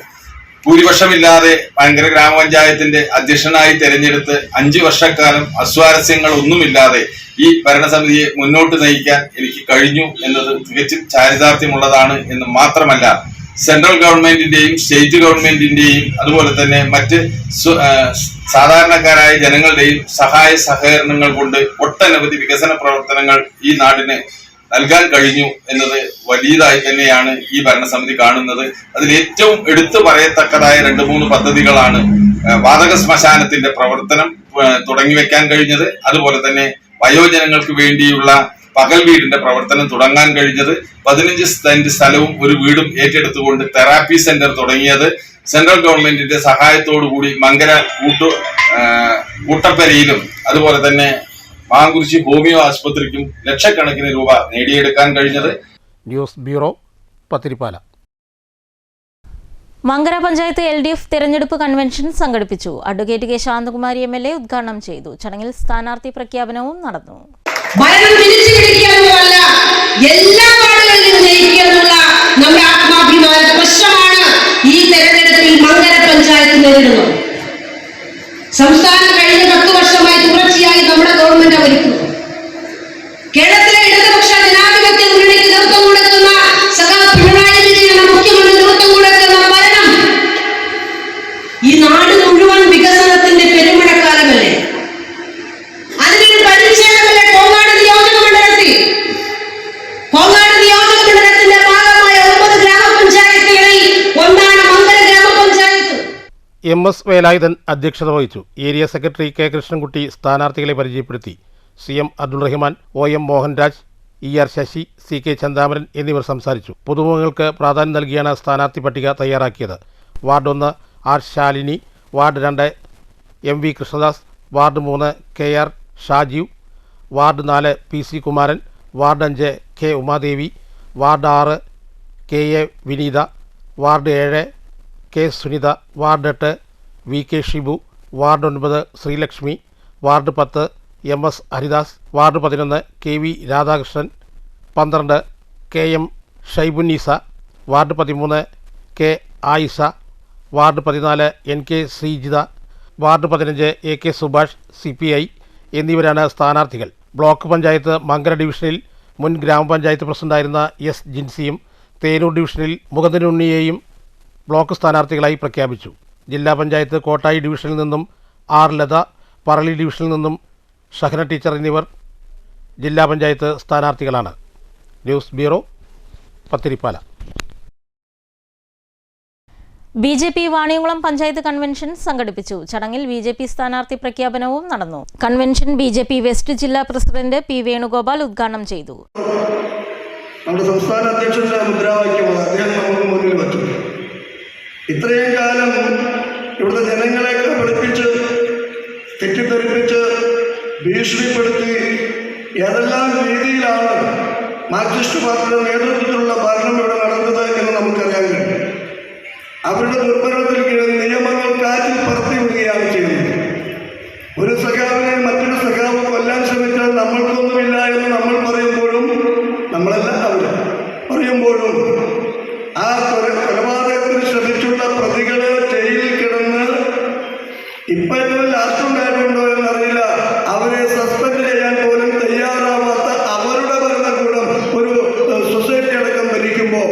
ഭൂരിപക്ഷമില്ലാതെ മങ്കര ഗ്രാമപഞ്ചായത്തിന്റെ അധ്യക്ഷനായി തെരഞ്ഞെടുത്ത് 5 വർഷക്കാലം അസ്വാരസ്യങ്ങൾ ഒന്നുമില്ലാതെ ഈ ഭരണസമിതിയെ മുന്നോട്ട് നയിക്കാൻ എനിക്ക് കഴിഞ്ഞു എന്നത് തികച്ചും ചാരിതാർത്ഥ്യമുള്ളതാണ് എന്ന് മാത്രമല്ല, സെൻട്രൽ ഗവൺമെന്റിന്റെയും സ്റ്റേറ്റ് ഗവൺമെന്റിന്റെയും അതുപോലെ തന്നെ മറ്റ് സാധാരണക്കാരായ ജനങ്ങളുടെയും സഹായ സഹകരണങ്ങൾ കൊണ്ട് ഒട്ടനവധി വികസന പ്രവർത്തനങ്ങൾ ഈ നാടിന് നൽകാൻ കഴിഞ്ഞു എന്നത് വലിയതായി തന്നെയാണ് ഈ ഭരണസമിതി കാണുന്നത്. അതിൽ ഏറ്റവും എടുത്തു പറയത്തക്കതായ 2-3 പദ്ധതികളാണ് വാതക ശ്മശാനത്തിന്റെ പ്രവർത്തനം തുടങ്ങിവെക്കാൻ കഴിഞ്ഞത്, അതുപോലെ തന്നെ വയോജനങ്ങൾക്ക് വേണ്ടിയുള്ള പകൽ വീടിന്റെ പ്രവർത്തനം തുടങ്ങാൻ കഴിഞ്ഞത്, 15 സെന്റ് സ്ഥലവും ഒരു വീടും ഏറ്റെടുത്തുകൊണ്ട് തെറാപ്പി സെന്റർ തുടങ്ങിയത്, സെൻട്രൽ ഗവൺമെന്റിന്റെ സഹായത്തോടുകൂടി മങ്കര കൂട്ടപ്പരയിലും അതുപോലെ തന്നെ മാങ്കുരിശി ഹോമിയോ ആശുപത്രിക്കും ലക്ഷക്കണക്കിന് രൂപ നേടിയെടുക്കാൻ കഴിഞ്ഞത്. News bureau, Pathirippala. Mankara panchayat LDF തെരഞ്ഞെടുപ്പ് കൺവെൻഷൻ സംഘടിപ്പിച്ചു. Advocate K. ശാന്തകുമാരി MLA ഉദ്ഘാടനം ചെയ്തു. ചടങ്ങിൽ സ്ഥാനാർത്ഥി പ്രഖ്യാപനവും നടന്നു. ഭരണം തിരിച്ചു പിടിക്കാനുള്ള എല്ലാ വാർഡുകളിലും ജയിക്കാനുള്ള നമ്മുടെ ആത്മാഭിമാന പ്രശ്നമാണ് ഈ തെരഞ്ഞെടുപ്പിൽ മങ്കര പഞ്ചായത്ത് നേരിടുന്നത്. സംസ്ഥാനം കഴിഞ്ഞ 10 വർഷമായി തുടർച്ചയായി നമ്മുടെ ഗവൺമെന്റ് ഭരിക്കുന്നു. കേരളത്തിലെ ഇടതുപക്ഷ ജനാധിപത്യ മുന്നണിക്ക് നേതൃത്വം കൊടുക്കുന്ന പിണറായി വിജയൻ എന്ന മുഖ്യമന്ത്രി നേതൃത്വം കൊടുക്കുന്ന ഭരണം ഈ നാട് മുഴുവൻ വികസനത്തിന്റെ പെരുമഴക്കാലമല്ലേ? അതിനൊരു പരിച്ഛേദമല്ലേ കോങ്ങാട് നിയോജക മണ്ഡലത്തിൽ? കോങ്ങാട് നിയോജക മണ്ഡലത്തിന്റെ ഭാഗമായ 9 ഗ്രാമപഞ്ചായത്തുകളിൽ ഒന്നാണ് മങ്കര ഗ്രാമപഞ്ചായത്ത്. എം.എസ്. വേലായുധൻ അധ്യക്ഷത വഹിച്ചു. Area secretary K. കൃഷ്ണൻകുട്ടി സ്ഥാനാർത്ഥികളെ പരിചയപ്പെടുത്തി. CM Abdul Rahman, OM Mohanraj, ER Sasi, CK ചന്താമരൻ എന്നിവർ സംസാരിച്ചു. പുതുമുഖങ്ങൾക്ക് പ്രാധാന്യം നൽകിയാണ് സ്ഥാനാർത്ഥി പട്ടിക തയ്യാറാക്കിയത്. Ward 1 R. Shalini, ward 2 MV Krishnadas, ward 3 KR Shajeev, ward 4 PC Kumaran, ward 5 K. Umadevi, ward 6 KA Vineetha, ward 7 K. Sunitha, ward 8 VK Shibu, ward 9 Sreelakshmi, ward 10 MS Haridas, ward 11 KV Radhakrishnan, 12 KM Shaibunnisa, ward 13 K. Ayisha, ward 14 NK Sreejitha, ward 15 AK Subhash CPI എന്നിവരാണ് സ്ഥാനാർത്ഥികൾ. Block panchayat Mankara ഡിവിഷനിൽ മുൻ ഗ്രാമപഞ്ചായത്ത് പ്രസിഡന്റായിരുന്ന S. ജിൻസിയും തേരൂർ ഡിവിഷനിൽ മുഖത്തിനുണ്ണിയെയും block സ്ഥാനാർത്ഥികളായി പ്രഖ്യാപിച്ചു. ജില്ലാ പഞ്ചായത്ത് കോട്ടായി ഡിവിഷനിൽ നിന്നും R. ലത, പറളി ഡിവിഷനിൽ നിന്നും ഷഹന ടീച്ചർ എന്നിവർ ജില്ലാ പഞ്ചായത്ത് സ്ഥാനാർത്ഥികളാണ്. News bureau, Pathirippala. BJP Vaniyamkulam panchayat convention സംഘടിപ്പിച്ചു. ചടങ്ങിൽ BJP സ്ഥാനാർത്ഥി പ്രഖ്യാപനവും നടന്നു. കൺവെൻഷൻ BJP വെസ്റ്റ് ജില്ലാ പ്രസിഡന്റ് P. വേണുഗോപാൽ ഉദ്ഘാടനം ചെയ്തു. നമ്മുടെ സംസ്ഥാന അധ്യക്ഷന്റെ മുദ്രാവാക്യമാണ് അദ്ദേഹം നമുക്ക് മുന്നിൽ വച്ചു. ഇത്രയും കാലം ഇവിടുത്തെ ജനങ്ങളെ പഠിപ്പിച്ച്, തെറ്റിദ്ധരിപ്പിച്ച്, ഭീഷണിപ്പെടുത്തി ഏതെല്ലാം രീതിയിലാണ് മാർക്സിസ്റ്റ് പാർട്ടിയുടെ നേതൃത്വത്തിലുള്ള ഭരണം ഇവിടെ നടന്നത് എന്ന് നമുക്കറിയാൻ കഴിയും. അവരുടെ ദുർഭരണത്തിൽ കീഴിൽ നിയമങ്ങൾ കാറ്റിൽ പറത്തി വിടുകയാണ് ചെയ്യുന്നത്. ഒരു സഖാവിനെ മറ്റൊരു സഖാവ് കൊല്ലാൻ ശ്രമിച്ചാൽ നമ്മൾക്കൊന്നുമില്ല എന്ന് നമ്മൾ പറയുമ്പോഴും, നമ്മളല്ല അവർ പറയുമ്പോഴും, ആ കൊലപാതകത്തിന് ശ്രമിച്ചുള്ള പ്രതികള് ജയിലിൽ കിടന്ന് ഇപ്പോഴും ലാസ്റ്റ് ഉണ്ടായിട്ടുണ്ടോ എന്നറിയില്ല, അവരെ സസ്പെൻഡ് ചെയ്യാൻ പോലും തയ്യാറാവാത്ത അവരുടെ ഭരണകൂടം ഒരു സൊസൈറ്റി അടക്കം ഭരിക്കുമ്പോൾ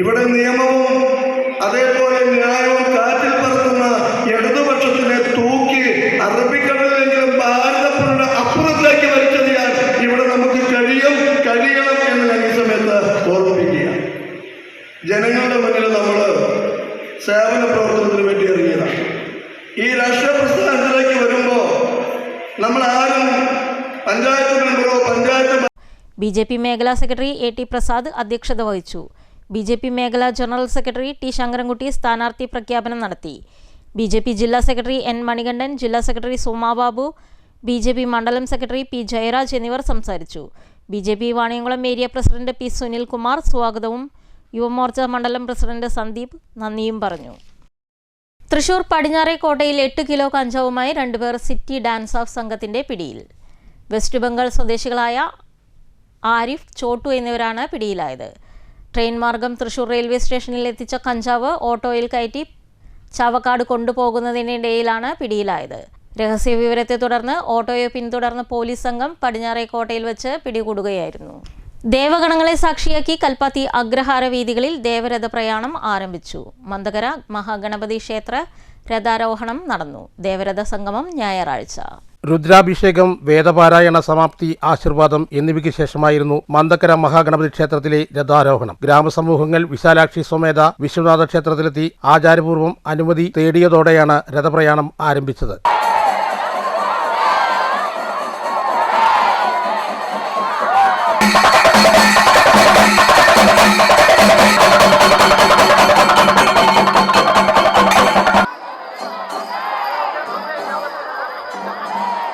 ഇവിടെ നിയമവും അതേപോലെ ന്യായവും കാറ്റിൽ പറത്തുന്ന ഇടതുപക്ഷത്തിനെ തൂക്കി അറബിക്കടലിലെങ്കിലും ഭാരതപ്പുഴയുടെ അപ്പുറത്തേക്ക് വലിച്ചെറിയാൻ ഇവിടെ നമുക്ക് കഴിയണം എന്ന് ഞാൻ ഈ സമയത്ത് ഓർമ്മിപ്പിക്കുക. ജനങ്ങളുടെ മുന്നിൽ നമ്മൾ സേവന പ്രവർത്തനത്തിന് വേണ്ടി ഇറങ്ങിയതാണ്. ഈ രാഷ്ട്രീയ പ്രസ്ഥാനത്തിലേക്ക് വരുമ്പോൾ നമ്മൾ ആരും പഞ്ചായത്ത് മെമ്പറോ BJP മേഖലാ സെക്രട്ടറി A.T. പ്രസാദ് അധ്യക്ഷത വഹിച്ചു. BJP മേഖലാ ജനറൽ സെക്രട്ടറി T. ശങ്കരൻകുട്ടി സ്ഥാനാർത്ഥി പ്രഖ്യാപനം നടത്തി. BJP ജില്ലാ സെക്രട്ടറി N. മണികണ്ഠൻ, ജില്ലാ സെക്രട്ടറി സോമാബാബു, BJP മണ്ഡലം സെക്രട്ടറി P. ജയരാജ് എന്നിവർ സംസാരിച്ചു. BJP Vaniyamkulam area president P. Sunilkumar സ്വാഗതവും യുവമോർച്ച മണ്ഡലം പ്രസിഡന്റ് സന്ദീപ് നന്ദിയും പറഞ്ഞു. തൃശൂർ പടിഞ്ഞാറേക്കോട്ടയിൽ 8 കിലോ കഞ്ചാവുമായി 2 പേർ സിറ്റി ഡാൻസ് ഓഫ് സംഘത്തിന്റെ പിടിയിൽ. വെസ്റ്റ് ബംഗാൾ സ്വദേശികളായ ആരിഫ്, ചോട്ടു എന്നിവരാണ് പിടിയിലായത്. ട്രെയിൻ മാർഗം തൃശൂർ റെയിൽവേ സ്റ്റേഷനിൽ എത്തിച്ച കഞ്ചാവ് ഓട്ടോയിൽ കയറ്റി ചാവക്കാട് കൊണ്ടുപോകുന്നതിനിടയിലാണ് പിടിയിലായത്. രഹസ്യ വിവരത്തെ തുടർന്ന് ഓട്ടോയെ പിന്തുടർന്ന് പോലീസ് സംഘം പടിഞ്ഞാറേക്കോട്ടയിൽ വെച്ച് പിടികൂടുകയായിരുന്നു. ദേവഗണങ്ങളെ സാക്ഷിയാക്കി കൽപ്പാത്തി അഗ്രഹാര വീതികളിൽ ദേവരഥ പ്രയാണം ആരംഭിച്ചു. മന്ദകര മഹാഗണപതി ക്ഷേത്ര രഥാരോഹണം നടന്നു. ദേവരഥ സംഗമം ഞായറാഴ്ച. രുദ്രാഭിഷേകം, വേദപാരായണ സമാപ്തി, ആശീർവാദം എന്നിവയ്ക്ക് ശേഷമായിരുന്നു മന്ദക്കര മഹാഗണപതി ക്ഷേത്രത്തിലെ രഥാരോഹണം. ഗ്രാമസമൂഹങ്ങൾ വിശാലാക്ഷി സ്വമേധ വിശ്വനാഥ ക്ഷേത്രത്തിലെത്തി ആചാരപൂർവ്വം അനുമതി തേടിയതോടെയാണ് രഥപ്രയാണം ആരംഭിച്ചത്.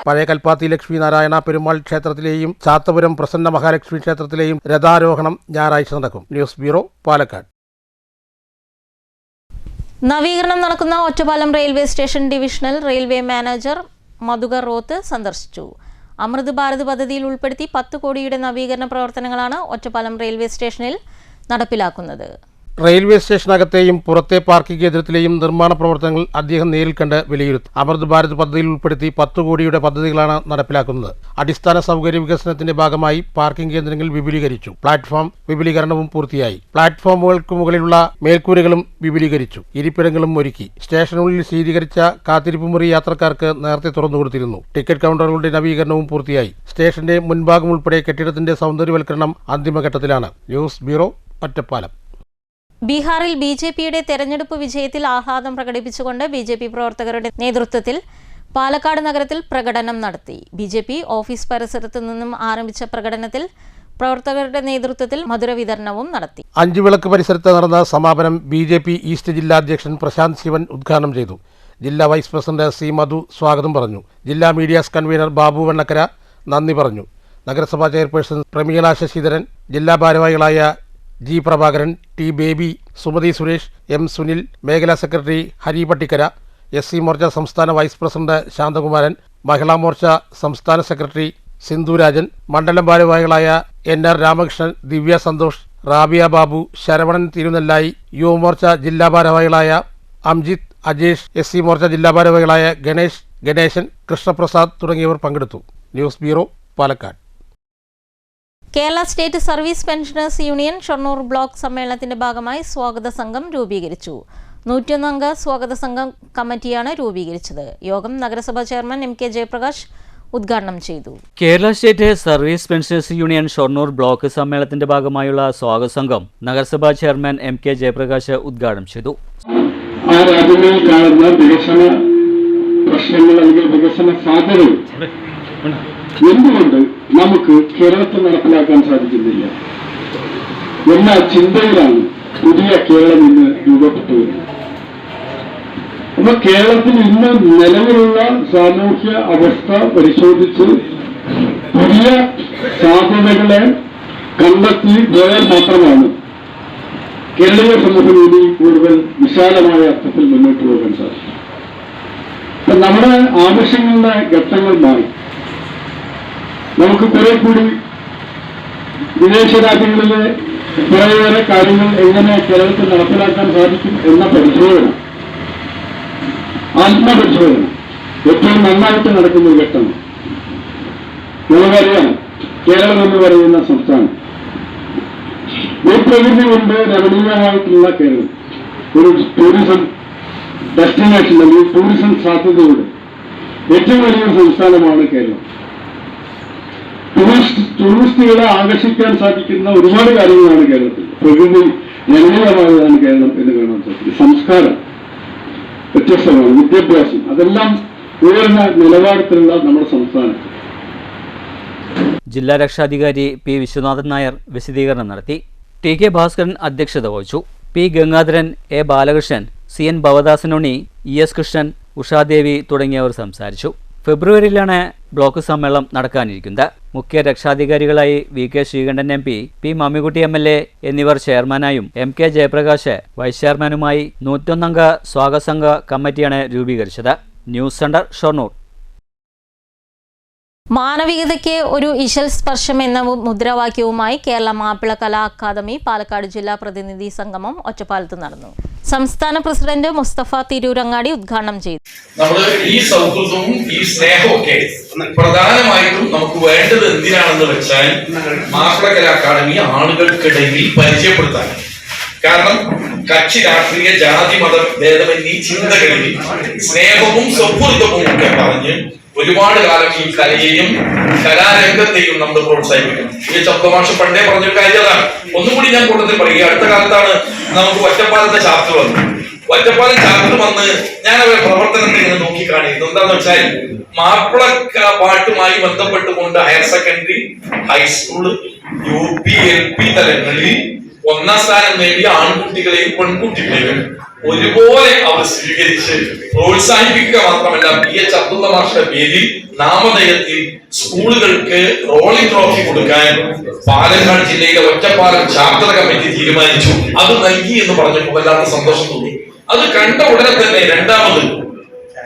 പഴയ കൽപ്പാത്തി ലക്ഷ്മീനാരായണ പെരുമാൾ ക്ഷേത്രത്തിലെയും ചാത്തപുരം പ്രസന്ന മഹാലക്ഷ്മി ക്ഷേത്രത്തിലെയും രഥാരോഹണം ഞായറാഴ്ച നടക്കും. News bureau, Palakkad. നവീകരണം നടക്കുന്ന Ottapalam railway station divisional railway manager Madhukar Roth സന്ദർശിച്ചു. അമൃത് ഭാരത് പദ്ധതിയിൽ ഉൾപ്പെടുത്തി 10 കോടിയുടെ നവീകരണ പ്രവർത്തനങ്ങളാണ് ഒറ്റപ്പാലം റെയിൽവേ സ്റ്റേഷനിൽ നടപ്പിലാക്കുന്നത്. റെയിൽവേ സ്റ്റേഷനകത്തെയും പുറത്തെ പാർക്കിംഗ് കേന്ദ്രത്തിലെയും നിർമ്മാണ പ്രവർത്തനങ്ങൾ അദ്ദേഹം നേരിൽ കണ്ട് വിലയിരുത്തി. അമൃത് ഭാരത് പദ്ധതിയിൽ ഉൾപ്പെടുത്തി 10 കോടിയുടെ പദ്ധതികളാണ് നടപ്പിലാക്കുന്നത്. അടിസ്ഥാന സൗകര്യ വികസനത്തിന്റെ ഭാഗമായി പാർക്കിംഗ് കേന്ദ്രങ്ങൾ വിപുലീകരിച്ചു. പ്ലാറ്റ്ഫോം വിപുലീകരണവും പൂർത്തിയായി. പ്ലാറ്റ്ഫോമുകൾക്ക് മുകളിലുള്ള മേൽക്കൂരകളും വിപുലീകരിച്ചു. ഇരിപ്പിടങ്ങളും ഒരുക്കി. സ്റ്റേഷനുള്ളിൽ ശീതീകരിച്ച കാത്തിരിപ്പ് മുറി യാത്രക്കാർക്ക് നേരത്തെ തുറന്നുകൊടുത്തിരുന്നു. ടിക്കറ്റ് കൗണ്ടറുകളുടെ നവീകരണവും പൂർത്തിയായി. സ്റ്റേഷന്റെ മുൻഭാഗം ഉൾപ്പെടെ കെട്ടിടത്തിന്റെ സൗന്ദര്യവൽക്കരണം അന്തിമഘട്ടത്തിലാണ്. News bureau, Ottapalam. ബീഹാറിൽ BJPയുടെ തെരഞ്ഞെടുപ്പ് വിജയത്തിൽ ആഹ്ലാദം പ്രകടിപ്പിച്ചുകൊണ്ട് BJP പ്രവർത്തകരുടെ നേതൃത്വത്തിൽ പാലക്കാട് നഗരത്തിൽ പ്രകടനം നടത്തി. BJP ഓഫീസ് പരിസരത്ത് നിന്നും ആരംഭിച്ച പ്രകടനത്തിൽ പ്രവർത്തകരുടെ നേതൃത്വത്തിൽ മധുര വിതരണവും നടത്തി. അഞ്ചുവിളക്ക് പരിസരത്ത് നടന്ന സമാപനം BJP ഈസ്റ്റ് ജില്ലാ അധ്യക്ഷൻ പ്രശാന്ത് ശിവൻ ഉദ്ഘാടനം ചെയ്തു. ജില്ലാ വൈസ് പ്രസിഡന്റ് C. മധു സ്വാഗതം പറഞ്ഞു. ജില്ലാ മീഡിയാസ് കൺവീനർ ബാബു വെണ്ണക്കര നന്ദി പറഞ്ഞു. നഗരസഭാ ചെയർപേഴ്സൺ പ്രമീള ശശിധരൻ, ജില്ലാ ഭാരവാഹികളായ G. Prabhakaran, T. Baby, Sumathi Suresh, M. Sunil, മേഖലാ സെക്രട്ടറി ഹരി പട്ടിക്കര, SC മോർച്ച സംസ്ഥാന വൈസ് പ്രസിഡന്റ് ശാന്തകുമാരൻ, മഹിളാ മോർച്ച സംസ്ഥാന സെക്രട്ടറി സിന്ധുരാജൻ, മണ്ഡലം ഭാരവാഹികളായ NR രാമകൃഷ്ണൻ, ദിവ്യ സന്തോഷ്, റാബിയ ബാബു, ശരവണൻ തിരുനെല്ലായി, യുവമോർച്ച ജില്ലാ ഭാരവാഹികളായ അംജിത്, അജേഷ്, SC മോർച്ച ജില്ലാ ഭാരവാഹികളായ ഗണേഷ്, ഗണേശൻ, കൃഷ്ണപ്രസാദ് തുടങ്ങിയവർ പങ്കെടുത്തു. News bureau, Palakkad. Kerala state service pensioners union Shoranur block സമ്മേളനത്തിന്റെ ഭാഗമായി സ്വാഗത സംഘം രൂപീകരിച്ചു. 101 അംഗ സ്വാഗത സംഘം കമ്മിറ്റിയാണ് രൂപീകരിച്ചത്. യോഗം നഗരസഭാ ചെയർമാൻ M. K. ജയപ്രകാശ് ഉദ്ഘാടനം ചെയ്തു. Kerala state service pensioners union Shoranur block സമ്മേളനത്തിന്റെ ഭാഗമായുള്ള സ്വാഗത സംഘം നഗരസഭാ ചെയർമാൻ MK ജയപ്രകാശ് ഉദ്ഘാടനം ചെയ്തു. ആ രാജ്യങ്ങളിൽ കാണുന്ന വികസന പ്രശ്നങ്ങൾ അല്ലെങ്കിൽ വികസന സാധ്യതകൾ എന്തുകൊണ്ട് നമുക്ക് കേരളത്തിൽ നടപ്പിലാക്കാൻ സാധിക്കുന്നില്ല എന്ന ചിന്തയിലാണ് പുതിയ കേരളം ഇന്ന് രൂപപ്പെട്ടു വരുന്നത്. അപ്പൊ കേരളത്തിൽ ഇന്ന് നിലവിലുള്ള സാമൂഹ്യ അവസ്ഥ പരിശോധിച്ച് പുതിയ സാധ്യതകളെ കണ്ടെത്തി പോയാൽ മാത്രമാണ് കേരളീയ സമൂഹം ഇനി കൂടുതൽ വിശാലമായ അർത്ഥത്തിൽ മുന്നോട്ട് പോകാൻ സാധിക്കും. അപ്പൊ നമ്മുടെ ആവശ്യങ്ങളുടെ ഘട്ടങ്ങൾ മാറി. നമുക്ക് കുറെ കൂടി വിദേശ രാജ്യങ്ങളിലെ കുറേയേറെ കാര്യങ്ങൾ എങ്ങനെ കേരളത്തിൽ നടപ്പിലാക്കാൻ സാധിക്കും എന്ന പരിശോധന, ആത്മപരിശോധന ഏറ്റവും നന്നായിട്ട് നടക്കുന്ന ഒരു ഘട്ടമാണ്. നമുക്കറിയാം, കേരളം എന്ന് പറയുന്ന സംസ്ഥാനം ഒരു പ്രകൃതി കൊണ്ട് രമണീയമായിട്ടുള്ള കേരളം, ഒരു ടൂറിസം ഡെസ്റ്റിനേഷൻ അല്ലെങ്കിൽ ടൂറിസം സാധ്യതയുടെ ഏറ്റവും വലിയൊരു സംസ്ഥാനമാണ് കേരളം. ടൂറിസ്റ്റുകളെ ആകർഷിക്കാൻ സാധിക്കുന്ന ഒരുപാട് കാര്യങ്ങളാണ് കേരളത്തിൽ. പ്രകൃതി രമണീയമായതാണ് കേരളം എന്ന് കാണാൻ സാധിക്കും. സംസ്കാരം വ്യത്യസ്തമാണ്, വിദ്യാഭ്യാസം അതെല്ലാം ഉയർന്ന നിലവാരത്തിലുള്ള നമ്മുടെ സംസ്ഥാനം. ജില്ലാ രക്ഷാധികാരി P. വിശ്വനാഥൻ നായർ വിശദീകരണം നടത്തി. TK ഭാസ്കരൻ അധ്യക്ഷത വഹിച്ചു. P. Gangadharan, A. Balakrishnan, CN ഭവദാസനുണ്ണി, ES Krishnan, Ushadevi തുടങ്ങിയവർ സംസാരിച്ചു. ഫെബ്രുവരിയിലാണ് ബ്ലോക്ക് സമ്മേളനം നടക്കാനിരിക്കുന്നത്. മുഖ്യ രക്ഷാധികാരികളായി VK Sreekandan MP, P. Mammikutty MLA എന്നിവർ ചെയർമാനായും MK ജയപ്രകാശ് വൈസ് ചെയർമാനുമായി 101 അംഗ സ്വാഗത സംഘ കമ്മിറ്റിയാണ് രൂപീകരിച്ചത്. News centre Shoranur. മാനവികതയ്ക്ക് ഒരു ഇശൽ സ്പർശം എന്ന മുദ്രാവാക്യവുമായി കേരള മാപ്പിള കലാ അക്കാദമി പാലക്കാട് ജില്ലാ പ്രതിനിധി സംഗമം ഒറ്റപ്പാലത്ത് നടന്നു. സംസ്ഥാന പ്രസിഡന്റ് മുസ്തഫ തിരൂരങ്ങാടി ഉദ്ഘാടനം ചെയ്തു. നമ്മൾ ഈ സൗഹൃദവും ഈ സ്നേഹവും ഒക്കെ പ്രധാനമായിട്ടും നമുക്ക് വേണ്ടത് എന്തിനാണെന്ന് വെച്ചാൽ മാപ്പിള കലാ അക്കാദമി ആളുകൾക്കിടയിൽ പരിചയപ്പെടുത്താൻ. കാരണം കക്ഷി രാഷ്ട്രീയ ജാതി മത ഭേദമന്യേ ചിന്തകളിൽ സ്നേഹവും സൗഹൃദവും ഒക്കെ പറഞ്ഞ് ഒരുപാട് കാലം ഈ കലയെയും കലാരംഗത്തെയും നമ്മൾ പ്രോത്സാഹിപ്പിക്കണം. ഈ ചബ്ദമാഷ് പണ്ടേ പറഞ്ഞൊരു കാര്യം അതാണ്. ഒന്നുകൂടി ഞാൻ കൂടുതൽ പറയുക. അടുത്ത കാലത്താണ് നമുക്ക് ഒറ്റപ്പാലത്തെ ചാപ്റ്റർ വന്നു. ഒറ്റപ്പാലം ചാപ്റ്റർ വന്ന് ഞാൻ അവരുടെ പ്രവർത്തനത്തെ ഇങ്ങനെ നോക്കിക്കാണിയിരുന്നു. എന്താന്ന് വെച്ചാൽ മാപ്പിള പാട്ടുമായി ബന്ധപ്പെട്ടുകൊണ്ട് higher secondary, high school, UP, LP തലങ്ങളിൽ 1ാം സ്ഥാനം നേടിയ ആൺകുട്ടികളെയും പെൺകുട്ടികളെയും ഒരുപോലെ അവർ സ്വീകരിച്ച് പ്രോത്സാഹിപ്പിക്കുക മാത്രമല്ല PH അബ്ദുള്ള മാഷിന്റെ പേരിൽ നാമധേയത്തിൽ സ്കൂളുകൾക്ക് റോളിംഗ് ട്രോഫി കൊടുക്കാൻ പാലക്കാട് ജില്ലയിലെ ഒറ്റപ്പാലം ചാപ്റ്റർ കമ്മിറ്റി തീരുമാനിച്ചു. അത് നൽകി എന്ന് പറഞ്ഞപ്പോൾ വല്ലാത്ത സന്തോഷം തോന്നി. അത് കണ്ട ഉടനെ തന്നെ രണ്ടാമത്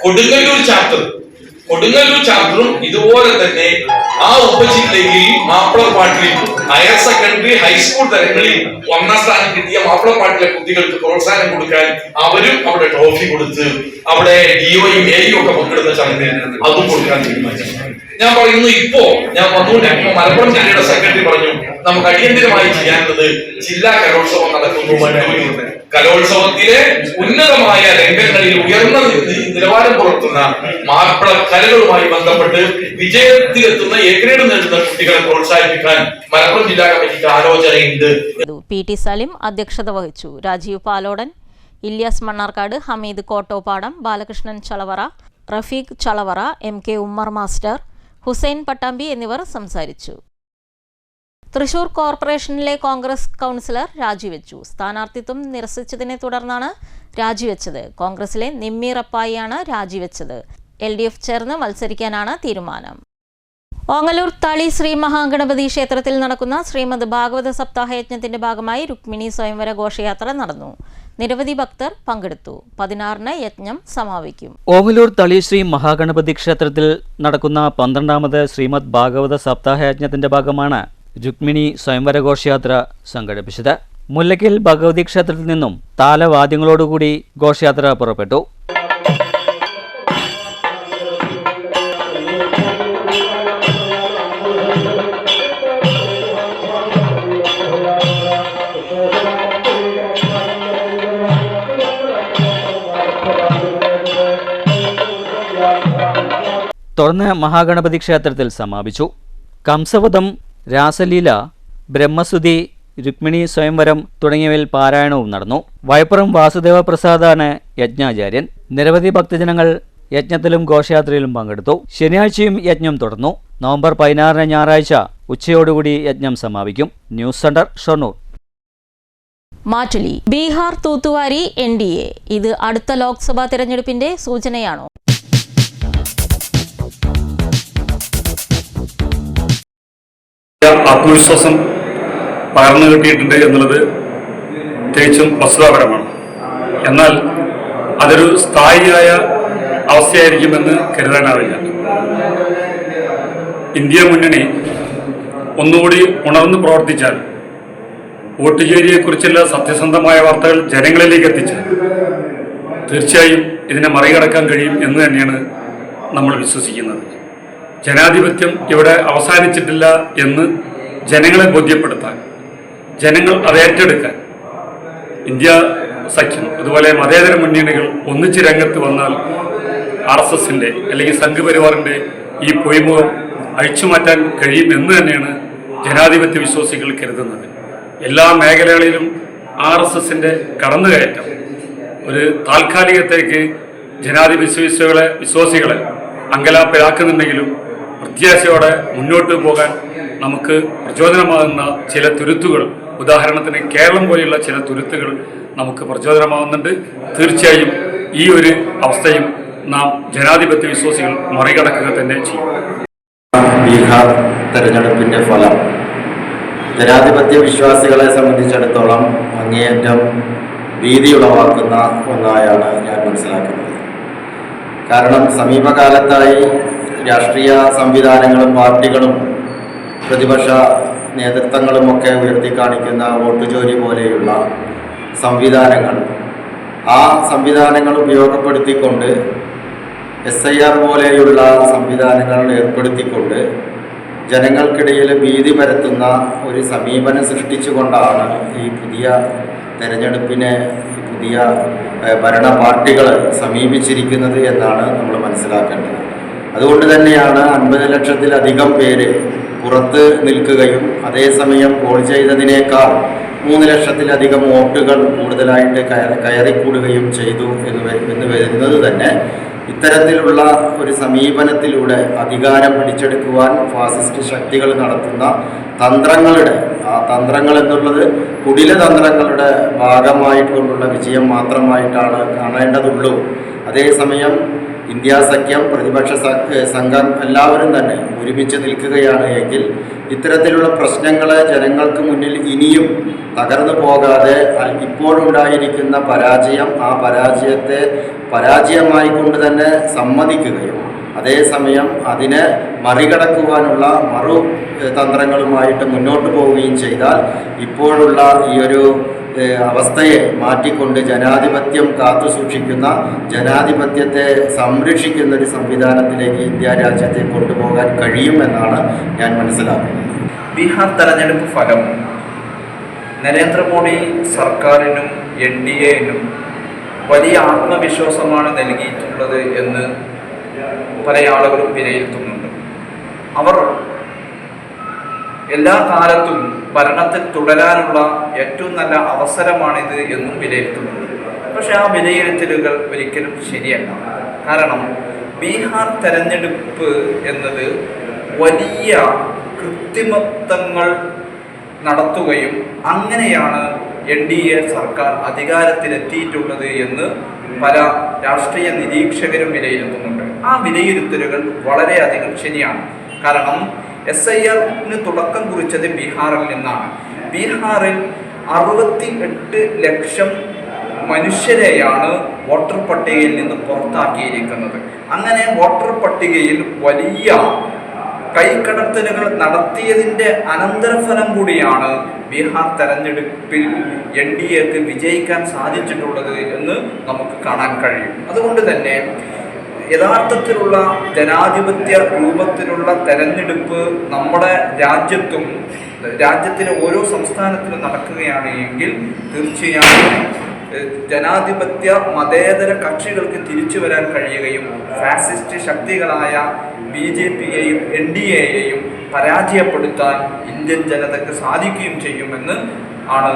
കൊടുങ്ങല്ലൂർ ചാപ്റ്ററും ഇതുപോലെ തന്നെ ആ ഉപജില്ലയിൽ മാപ്പിളപ്പാട്ടിൽ ഹയർ സെക്കൻഡറി, ഹൈസ്കൂൾ തലങ്ങളിൽ 1ാം സ്ഥാനം കിട്ടിയ മാപ്പിളപ്പാട്ടിലെ കുട്ടികൾക്ക് പ്രോത്സാഹനം കൊടുക്കാൻ അവരും അവിടെ ട്രോഫി കൊടുത്ത് അവിടെ DOയും Aയും ഒക്കെ പങ്കെടുത്ത ചടങ്ങിൽ അതും കൊടുക്കാൻ തീരുമാനിച്ചു. ഞാൻ പറയുന്നു, ഇപ്പോ ഞാൻ വന്നുകൊണ്ട് മലപ്പുറം ജില്ലയുടെ സെക്രട്ടറി പറഞ്ഞു, നമുക്ക് അടിയന്തരമായി ചെയ്യാനുള്ളത് ജില്ലാ കലോത്സവം നടക്കുന്നു. വണ്ടൂരിൽ കലോത്സവത്തിലെ ഉന്നതമായ രംഗങ്ങളിൽ ഉയർന്ന നിലവാരം പുലർത്തുന്ന മാപ്പിള കലകളുമായി ബന്ധപ്പെട്ട് വിജയത്തിലെത്തുന്ന A ഗ്രേഡ് നേടുന്ന കുട്ടികളെ പ്രോത്സാഹിപ്പിക്കാൻ മലപ്പുറം ജില്ലാ കമ്മിറ്റിക്ക് ആലോചനയുണ്ട്. PT സലിം അധ്യക്ഷത വഹിച്ചു. രാജീവ് പാലോടൻ, ഇല്യാസ് മണ്ണാർക്കാട്, ഹമീദ് കോട്ടോപ്പാടം, ബാലകൃഷ്ണൻ ചളവറ, റഫീഖ് ചളവറ, MK ഉമ്മർ മാസ്റ്റർ, ഹുസൈൻ പട്ടാമ്പി എന്നിവർ സംസാരിച്ചു. തൃശൂർ കോർപ്പറേഷനിലെ കോൺഗ്രസ് കൗൺസിലർ രാജിവെച്ചു. സ്ഥാനാർത്ഥിത്വം നിരസിച്ചതിനെ തുടർന്നാണ് രാജിവെച്ചത്. കോൺഗ്രസിലെ നിമ്മി റപ്പായിയാണ് രാജിവെച്ചത്. LDF ചേർന്ന് മത്സരിക്കാനാണ് തീരുമാനം. ഓങ്ങല്ലൂർ തളി ശ്രീ മഹാഗണപതി ക്ഷേത്രത്തിൽ നടക്കുന്ന ശ്രീമദ് ഭാഗവത സപ്താഹയജ്ഞത്തിന്റെ ഭാഗമായി രുക്മിണി സ്വയംവര ഘോഷയാത്ര നടന്നു. നിരവധി ഭക്തർ പങ്കെടുത്തു. 16-ന് യജ്ഞം സമാപിക്കും. ഓങ്ങല്ലൂർ തളി ശ്രീ മഹാഗണപതി ക്ഷേത്രത്തിൽ നടക്കുന്ന 12ാമത് ശ്രീമദ് ഭാഗവത സപ്താഹയജ്ഞത്തിന്റെ ഭാഗമാണ് രുക്മിണി സ്വയംവര ഘോഷയാത്ര സംഘടിപ്പിച്ചത്. മുല്ലയ്ക്കൽ ഭഗവതി ക്ഷേത്രത്തിൽ നിന്നും താലവാദ്യങ്ങളോടുകൂടി ഘോഷയാത്ര പുറപ്പെട്ടു. തുടർന്ന് മഹാഗണപതി ക്ഷേത്രത്തിൽ സമാപിച്ചു. കംസവധം, രാസലീല, ബ്രഹ്മസ്തുതി, രുക്മിണി സ്വയംവരം തുടങ്ങിയവയിൽ പാരായണവും നടന്നു. വൈപ്പുറം വാസുദേവ പ്രസാദാണ് യജ്ഞാചാര്യൻ. നിരവധി ഭക്തജനങ്ങൾ യജ്ഞത്തിലും ഘോഷയാത്രയിലും പങ്കെടുത്തു. ശനിയാഴ്ചയും യജ്ഞം തുടർന്നു. നവംബർ 16 ഞായറാഴ്ച ഉച്ചയോടുകൂടി യജ്ഞം സമാപിക്കും. News centre, Shoranur. മാറ്റുലി. ബീഹാർ തൂത്തുവാരി NDA. ഇത് അടുത്ത ലോക്സഭാ തിരഞ്ഞെടുപ്പിന്റെ സൂചനയാണോ? ആത്മവിശ്വാസം പകർന്നു കിട്ടിയിട്ടുണ്ട് എന്നുള്ളത് തികച്ചും വസ്തുതാപരമാണ്. എന്നാൽ അതൊരു സ്ഥായിയായ അവസ്ഥയായിരിക്കുമെന്ന് കരുതാനാവില്ല. ഇന്ത്യ മുന്നണി ഒന്നുകൂടി ഉണർന്നു പ്രവർത്തിച്ചാൽ, വോട്ടുചേരിയെക്കുറിച്ചുള്ള സത്യസന്ധമായ വാർത്തകൾ ജനങ്ങളിലേക്ക് എത്തിച്ചാൽ തീർച്ചയായും ഇതിനെ മറികടക്കാൻ കഴിയും എന്ന് തന്നെയാണ് നമ്മൾ വിശ്വസിക്കുന്നത്. ജനാധിപത്യം ഇവിടെ അവസാനിച്ചിട്ടില്ല എന്ന് ജനങ്ങളെ ബോധ്യപ്പെടുത്താൻ, ജനങ്ങൾ അത് ഏറ്റെടുക്കാൻ ഇന്ത്യ സഖ്യം അതുപോലെ മതേതര മുന്നണികൾ ഒന്നിച്ച് രംഗത്ത് വന്നാൽ RSSന്റെ അല്ലെങ്കിൽ സംഘപരിവാറിന്റെ ഈ പൊയ്മുഖം അഴിച്ചുമാറ്റാൻ കഴിയും എന്ന് തന്നെയാണ് ജനാധിപത്യ വിശ്വാസികൾ കരുതുന്നത്. എല്ലാ മേഖലകളിലും RSSന്റെ കടന്നുകയറ്റം ഒരു താൽക്കാലികത്തേക്ക് ജനാധിപത്യ വിശ്വാസികളെ അങ്കലാപ്പിലാക്കുന്നുണ്ടെങ്കിലും പ്രത്യാശയോടെ മുന്നോട്ട് പോകാൻ നമുക്ക് പ്രചോദനമാകുന്ന ചില തുരുത്തുകൾ, ഉദാഹരണത്തിന് കേരളം പോലെയുള്ള ചില തുരുത്തുകൾ നമുക്ക് പ്രചോദനമാകുന്നുണ്ട്. തീർച്ചയായും ഈ ഒരു അവസ്ഥയും നാം ജനാധിപത്യ വിശ്വാസികൾ മറികടക്കുക തന്നെ ചെയ്യും. ബീഹാർ തെരഞ്ഞെടുപ്പിൻ്റെ ഫലം ജനാധിപത്യ വിശ്വാസികളെ സംബന്ധിച്ചിടത്തോളം അങ്ങേയറ്റം ഭീതിയുളവാക്കുന്ന ഒന്നായാണ് ഞാൻ മനസ്സിലാക്കുന്നത്. കാരണം സമീപകാലത്തായി രാഷ്ട്രീയ സംവിധാനങ്ങളും പാർട്ടികളും പ്രതിപക്ഷ നേതൃത്വങ്ങളുമൊക്കെ ഉയർത്തിക്കാണിക്കുന്ന വോട്ടുചോരി പോലെയുള്ള സംവിധാനങ്ങൾ, ആ സംവിധാനങ്ങൾ ഉപയോഗപ്പെടുത്തിക്കൊണ്ട് SIR പോലെയുള്ള സംവിധാനങ്ങൾ ഏർപ്പെടുത്തിക്കൊണ്ട് ജനങ്ങൾക്കിടയിൽ ഭീതി പരത്തുന്ന ഒരു സമീപനം സൃഷ്ടിച്ചുകൊണ്ടാണ് ഈ പുതിയ തെരഞ്ഞെടുപ്പിനെ പുതിയ ഭരണ പാർട്ടികൾ സമീപിച്ചിരിക്കുന്നത് എന്നാണ് നമ്മൾ മനസ്സിലാക്കേണ്ടത്. അതുകൊണ്ട് തന്നെയാണ് 50 ലക്ഷത്തിലധികം പേര് പുറത്ത് നിൽക്കുകയും അതേസമയം പോൾ ചെയ്തതിനേക്കാൾ 3 ലക്ഷത്തിലധികം വോട്ടുകൾ കൂടുതലായിട്ട് കയറിക്കൂടുകയും ചെയ്തു എന്ന് വരുന്നത് തന്നെ ഇത്തരത്തിലുള്ള ഒരു സമീപനത്തിലൂടെ അധികാരം പിടിച്ചെടുക്കുവാൻ ഫാസിസ്റ്റ് ശക്തികൾ നടത്തുന്ന ആ തന്ത്രങ്ങൾ എന്നുള്ളത് കുടില തന്ത്രങ്ങളുടെ ഭാഗമായിട്ടുകൊണ്ടുള്ള വിജയം മാത്രമായിട്ടാണ് കാണേണ്ടതുള്ളൂ. അതേസമയം ഇന്ത്യ സഖ്യം, പ്രതിപക്ഷ സംഘം എല്ലാവരും തന്നെ ഒരുമിച്ച് നിൽക്കുകയാണ് എങ്കിൽ ഇത്തരത്തിലുള്ള പ്രശ്നങ്ങളെ ജനങ്ങൾക്ക് മുന്നിൽ ഇനിയും തകർന്നു പോകാതെ ഇപ്പോഴുണ്ടായിരിക്കുന്ന പരാജയം, ആ പരാജയത്തെ പരാജയമായിക്കൊണ്ട് തന്നെ സമ്മതിക്കുകയും അതേസമയം അതിനെ മറികടക്കുവാനുള്ള തന്ത്രങ്ങളുമായിട്ട് മുന്നോട്ട് പോവുകയും ചെയ്താൽ ഇപ്പോഴുള്ള ഈ ഒരു അവസ്ഥയെ മാറ്റിക്കൊണ്ട് ജനാധിപത്യം കാത്തുസൂക്ഷിക്കുന്ന, ജനാധിപത്യത്തെ സംരക്ഷിക്കുന്ന ഒരു സംവിധാനത്തിലേക്ക് ഇന്ത്യ രാജ്യത്തെ കൊണ്ടുപോകാൻ കഴിയുമെന്നാണ് ഞാൻ മനസ്സിലാക്കുന്നത്. ബീഹാർ തെരഞ്ഞെടുപ്പ് ഫലം നരേന്ദ്രമോദി സർക്കാരിനും NDAനും വലിയ ആത്മവിശ്വാസമാണ് നൽകിയിട്ടുള്ളത് എന്ന് പല ആളുകളും വിലയിരുത്തുന്നുണ്ട്. അവർ എല്ലാ കാലത്തും ഭരണത്തിൽ തുടരാനുള്ള ഏറ്റവും നല്ല അവസരമാണിത് എന്നും വിലയിരുത്തുന്നുണ്ട്. പക്ഷെ ആ വിലയിരുത്തലുകൾ ഒരിക്കലും ശരിയല്ല. കാരണം ബീഹാർ തെരഞ്ഞെടുപ്പ് എന്നത് വലിയ കൃത്രിമത്വങ്ങൾ നടത്തുകയും അങ്ങനെയാണ് NDA സർക്കാർ അധികാരത്തിലെത്തിയിട്ടുള്ളത് എന്ന് പല രാഷ്ട്രീയ നിരീക്ഷകരും വിലയിരുത്തുന്നുണ്ട്. ആ വിലയിരുത്തലുകൾ വളരെയധികം ശരിയാണ്. കാരണം SIRന് തുടക്കം കുറിച്ചത് ബീഹാറിൽ നിന്നാണ്. ബീഹാറിൽ 68 ലക്ഷം മനുഷ്യരെയാണ് വോട്ടർ പട്ടികയിൽ നിന്ന് പുറത്താക്കിയിരിക്കുന്നത്. അങ്ങനെ വോട്ടർ പട്ടികയിൽ വലിയ കൈക്കടത്തലുകൾ നടത്തിയതിൻ്റെ അനന്തരഫലം കൂടിയാണ് ബീഹാർ തെരഞ്ഞെടുപ്പിൽ NDAക്ക് വിജയിക്കാൻ സാധിച്ചിട്ടുള്ളത് എന്ന് നമുക്ക് കാണാൻ കഴിയും. അതുകൊണ്ട് തന്നെ യഥാർത്ഥത്തിലുള്ള ജനാധിപത്യ രൂപത്തിലുള്ള തെരഞ്ഞെടുപ്പ് നമ്മുടെ രാജ്യത്തിലെ ഓരോ സംസ്ഥാനത്തിലും നടക്കുകയാണ് എങ്കിൽ തീർച്ചയായും ജനാധിപത്യ മതേതര കക്ഷികൾക്ക് തിരിച്ചു വരാൻ കഴിയുകയും ഫാസിസ്റ്റ് ശക്തികളായ BJPയെയും NDAയെയും പരാജയപ്പെടുത്താൻ ഇന്ത്യൻ ജനതയ്ക്ക് സാധിക്കുകയും ചെയ്യുമെന്ന് ആണ്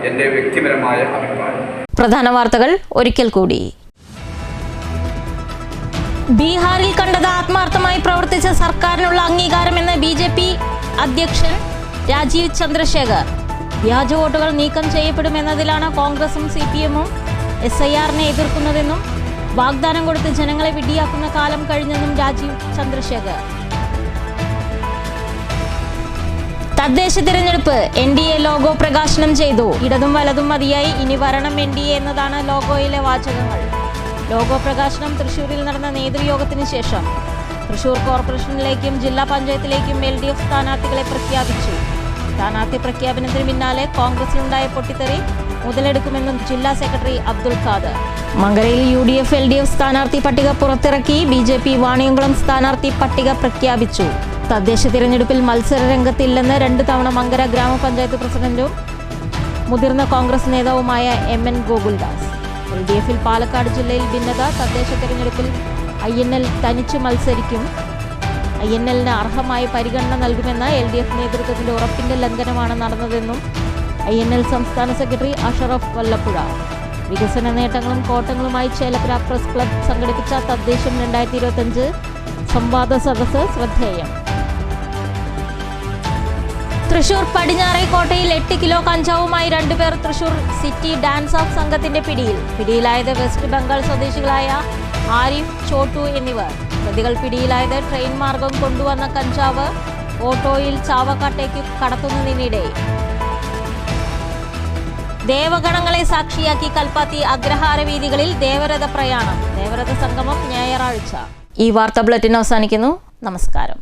എൻ്റെ വ്യക്തിപരമായ അഭിപ്രായം. പ്രധാന വാർത്തകൾ ഒരിക്കൽ കൂടി. ബീഹാറിൽ കണ്ടത് ആത്മാർത്ഥമായി പ്രവർത്തിച്ച സർക്കാരിനുള്ള അംഗീകാരമെന്ന് BJP അധ്യക്ഷൻ രാജീവ് ചന്ദ്രശേഖർ. വ്യാജ വോട്ടുകൾ നീക്കം ചെയ്യപ്പെടുമെന്നതിലാണ് കോൺഗ്രസും CPM-ഉം SIR-നെ എതിർക്കുന്നതെന്നും വാഗ്ദാനം കൊടുത്ത് ജനങ്ങളെ വിഡ്ഢിയാക്കുന്ന കാലം കഴിഞ്ഞെന്നും രാജീവ് ചന്ദ്രശേഖർ. തദ്ദേശ തിരഞ്ഞെടുപ്പ് NDA ലോഗോ പ്രകാശനം ചെയ്തു. ഇടതും വലതും മതിയായി, ഇനി വരണം NDA എന്നതാണ് ലോഗോയിലെ വാചകങ്ങൾ. ലോഗോ പ്രകാശനം തൃശൂരിൽ നടന്ന നേതൃയോഗത്തിന് ശേഷം തൃശൂർ കോർപ്പറേഷനിലേക്കും ജില്ലാ പഞ്ചായത്തിലേക്കും LDF സ്ഥാനാർത്ഥികളെ പ്രഖ്യാപിച്ചു. സ്ഥാനാർത്ഥി പ്രഖ്യാപനത്തിന് പിന്നാലെ കോൺഗ്രസിലുണ്ടായ പൊട്ടിത്തെറി മുതലെടുക്കുമെന്നും ജില്ലാ സെക്രട്ടറി അബ്ദുൾ ഖാദർ. മങ്കരയിൽ UDF LDF സ്ഥാനാർത്ഥി പട്ടിക പുറത്തിറക്കി. BJP വാണിയംകുളം സ്ഥാനാർത്ഥി പട്ടിക പ്രഖ്യാപിച്ചു. തദ്ദേശ തിരഞ്ഞെടുപ്പിൽ മത്സര രംഗത്തില്ലെന്ന് 2 തവണ മങ്കര ഗ്രാമപഞ്ചായത്ത് പ്രസിഡന്റും മുതിർന്ന കോൺഗ്രസ് നേതാവുമായ MN ഗോകുൽദാസ്. LDF-ൽ പാലക്കാട് ജില്ലയിൽ ഭിന്നത. തദ്ദേശ തിരഞ്ഞെടുപ്പിൽ INL തനിച്ച് മത്സരിക്കും. INL-ന് അർഹമായ പരിഗണന നൽകുമെന്ന LDF നേതൃത്വത്തിന്റെ ഉറപ്പിന്റെ ലംഘനമാണ് നടന്നതെന്നും INL സംസ്ഥാന സെക്രട്ടറി അഷറഫ് വല്ലപ്പുഴ. വികസന നേട്ടങ്ങളും കോട്ടങ്ങളുമായി ചേലക്കര പ്രസ് ക്ലബ് സംഘടിപ്പിച്ച തദ്ദേശം 2025 സംവാദ സദസ്സ് ശ്രദ്ധേയം. തൃശൂർ പടിഞ്ഞാറേക്കോട്ടയിൽ 8 കിലോ കഞ്ചാവുമായി 2 പേർ തൃശൂർ സിറ്റി ഡാൻസ് ഓഫ് സംഘത്തിന്റെ പിടിയിൽ. പിടിയിലായത് വെസ്റ്റ് ബംഗാൾ സ്വദേശികളായ ആരിഫ്, ചോട്ടു എന്നിവർ. പ്രതികൾ പിടിയിലായത് ട്രെയിൻ മാർഗം കൊണ്ടുവന്ന കഞ്ചാവ് ഓട്ടോയിൽ ചാവക്കാട്ടേക്ക് കടത്തുന്നതിനിടെ. ദേവഗണങ്ങളെ സാക്ഷിയാക്കി കൽപ്പാത്തി അഗ്രഹാര വീതികളിൽ ദേവരഥ പ്രയാണം. ദേവരഥ സംഗമം ഞായറാഴ്ച. ഈ വാർത്താ ബുള്ളറ്റിൻ അവസാനിക്കുന്നു. നമസ്കാരം.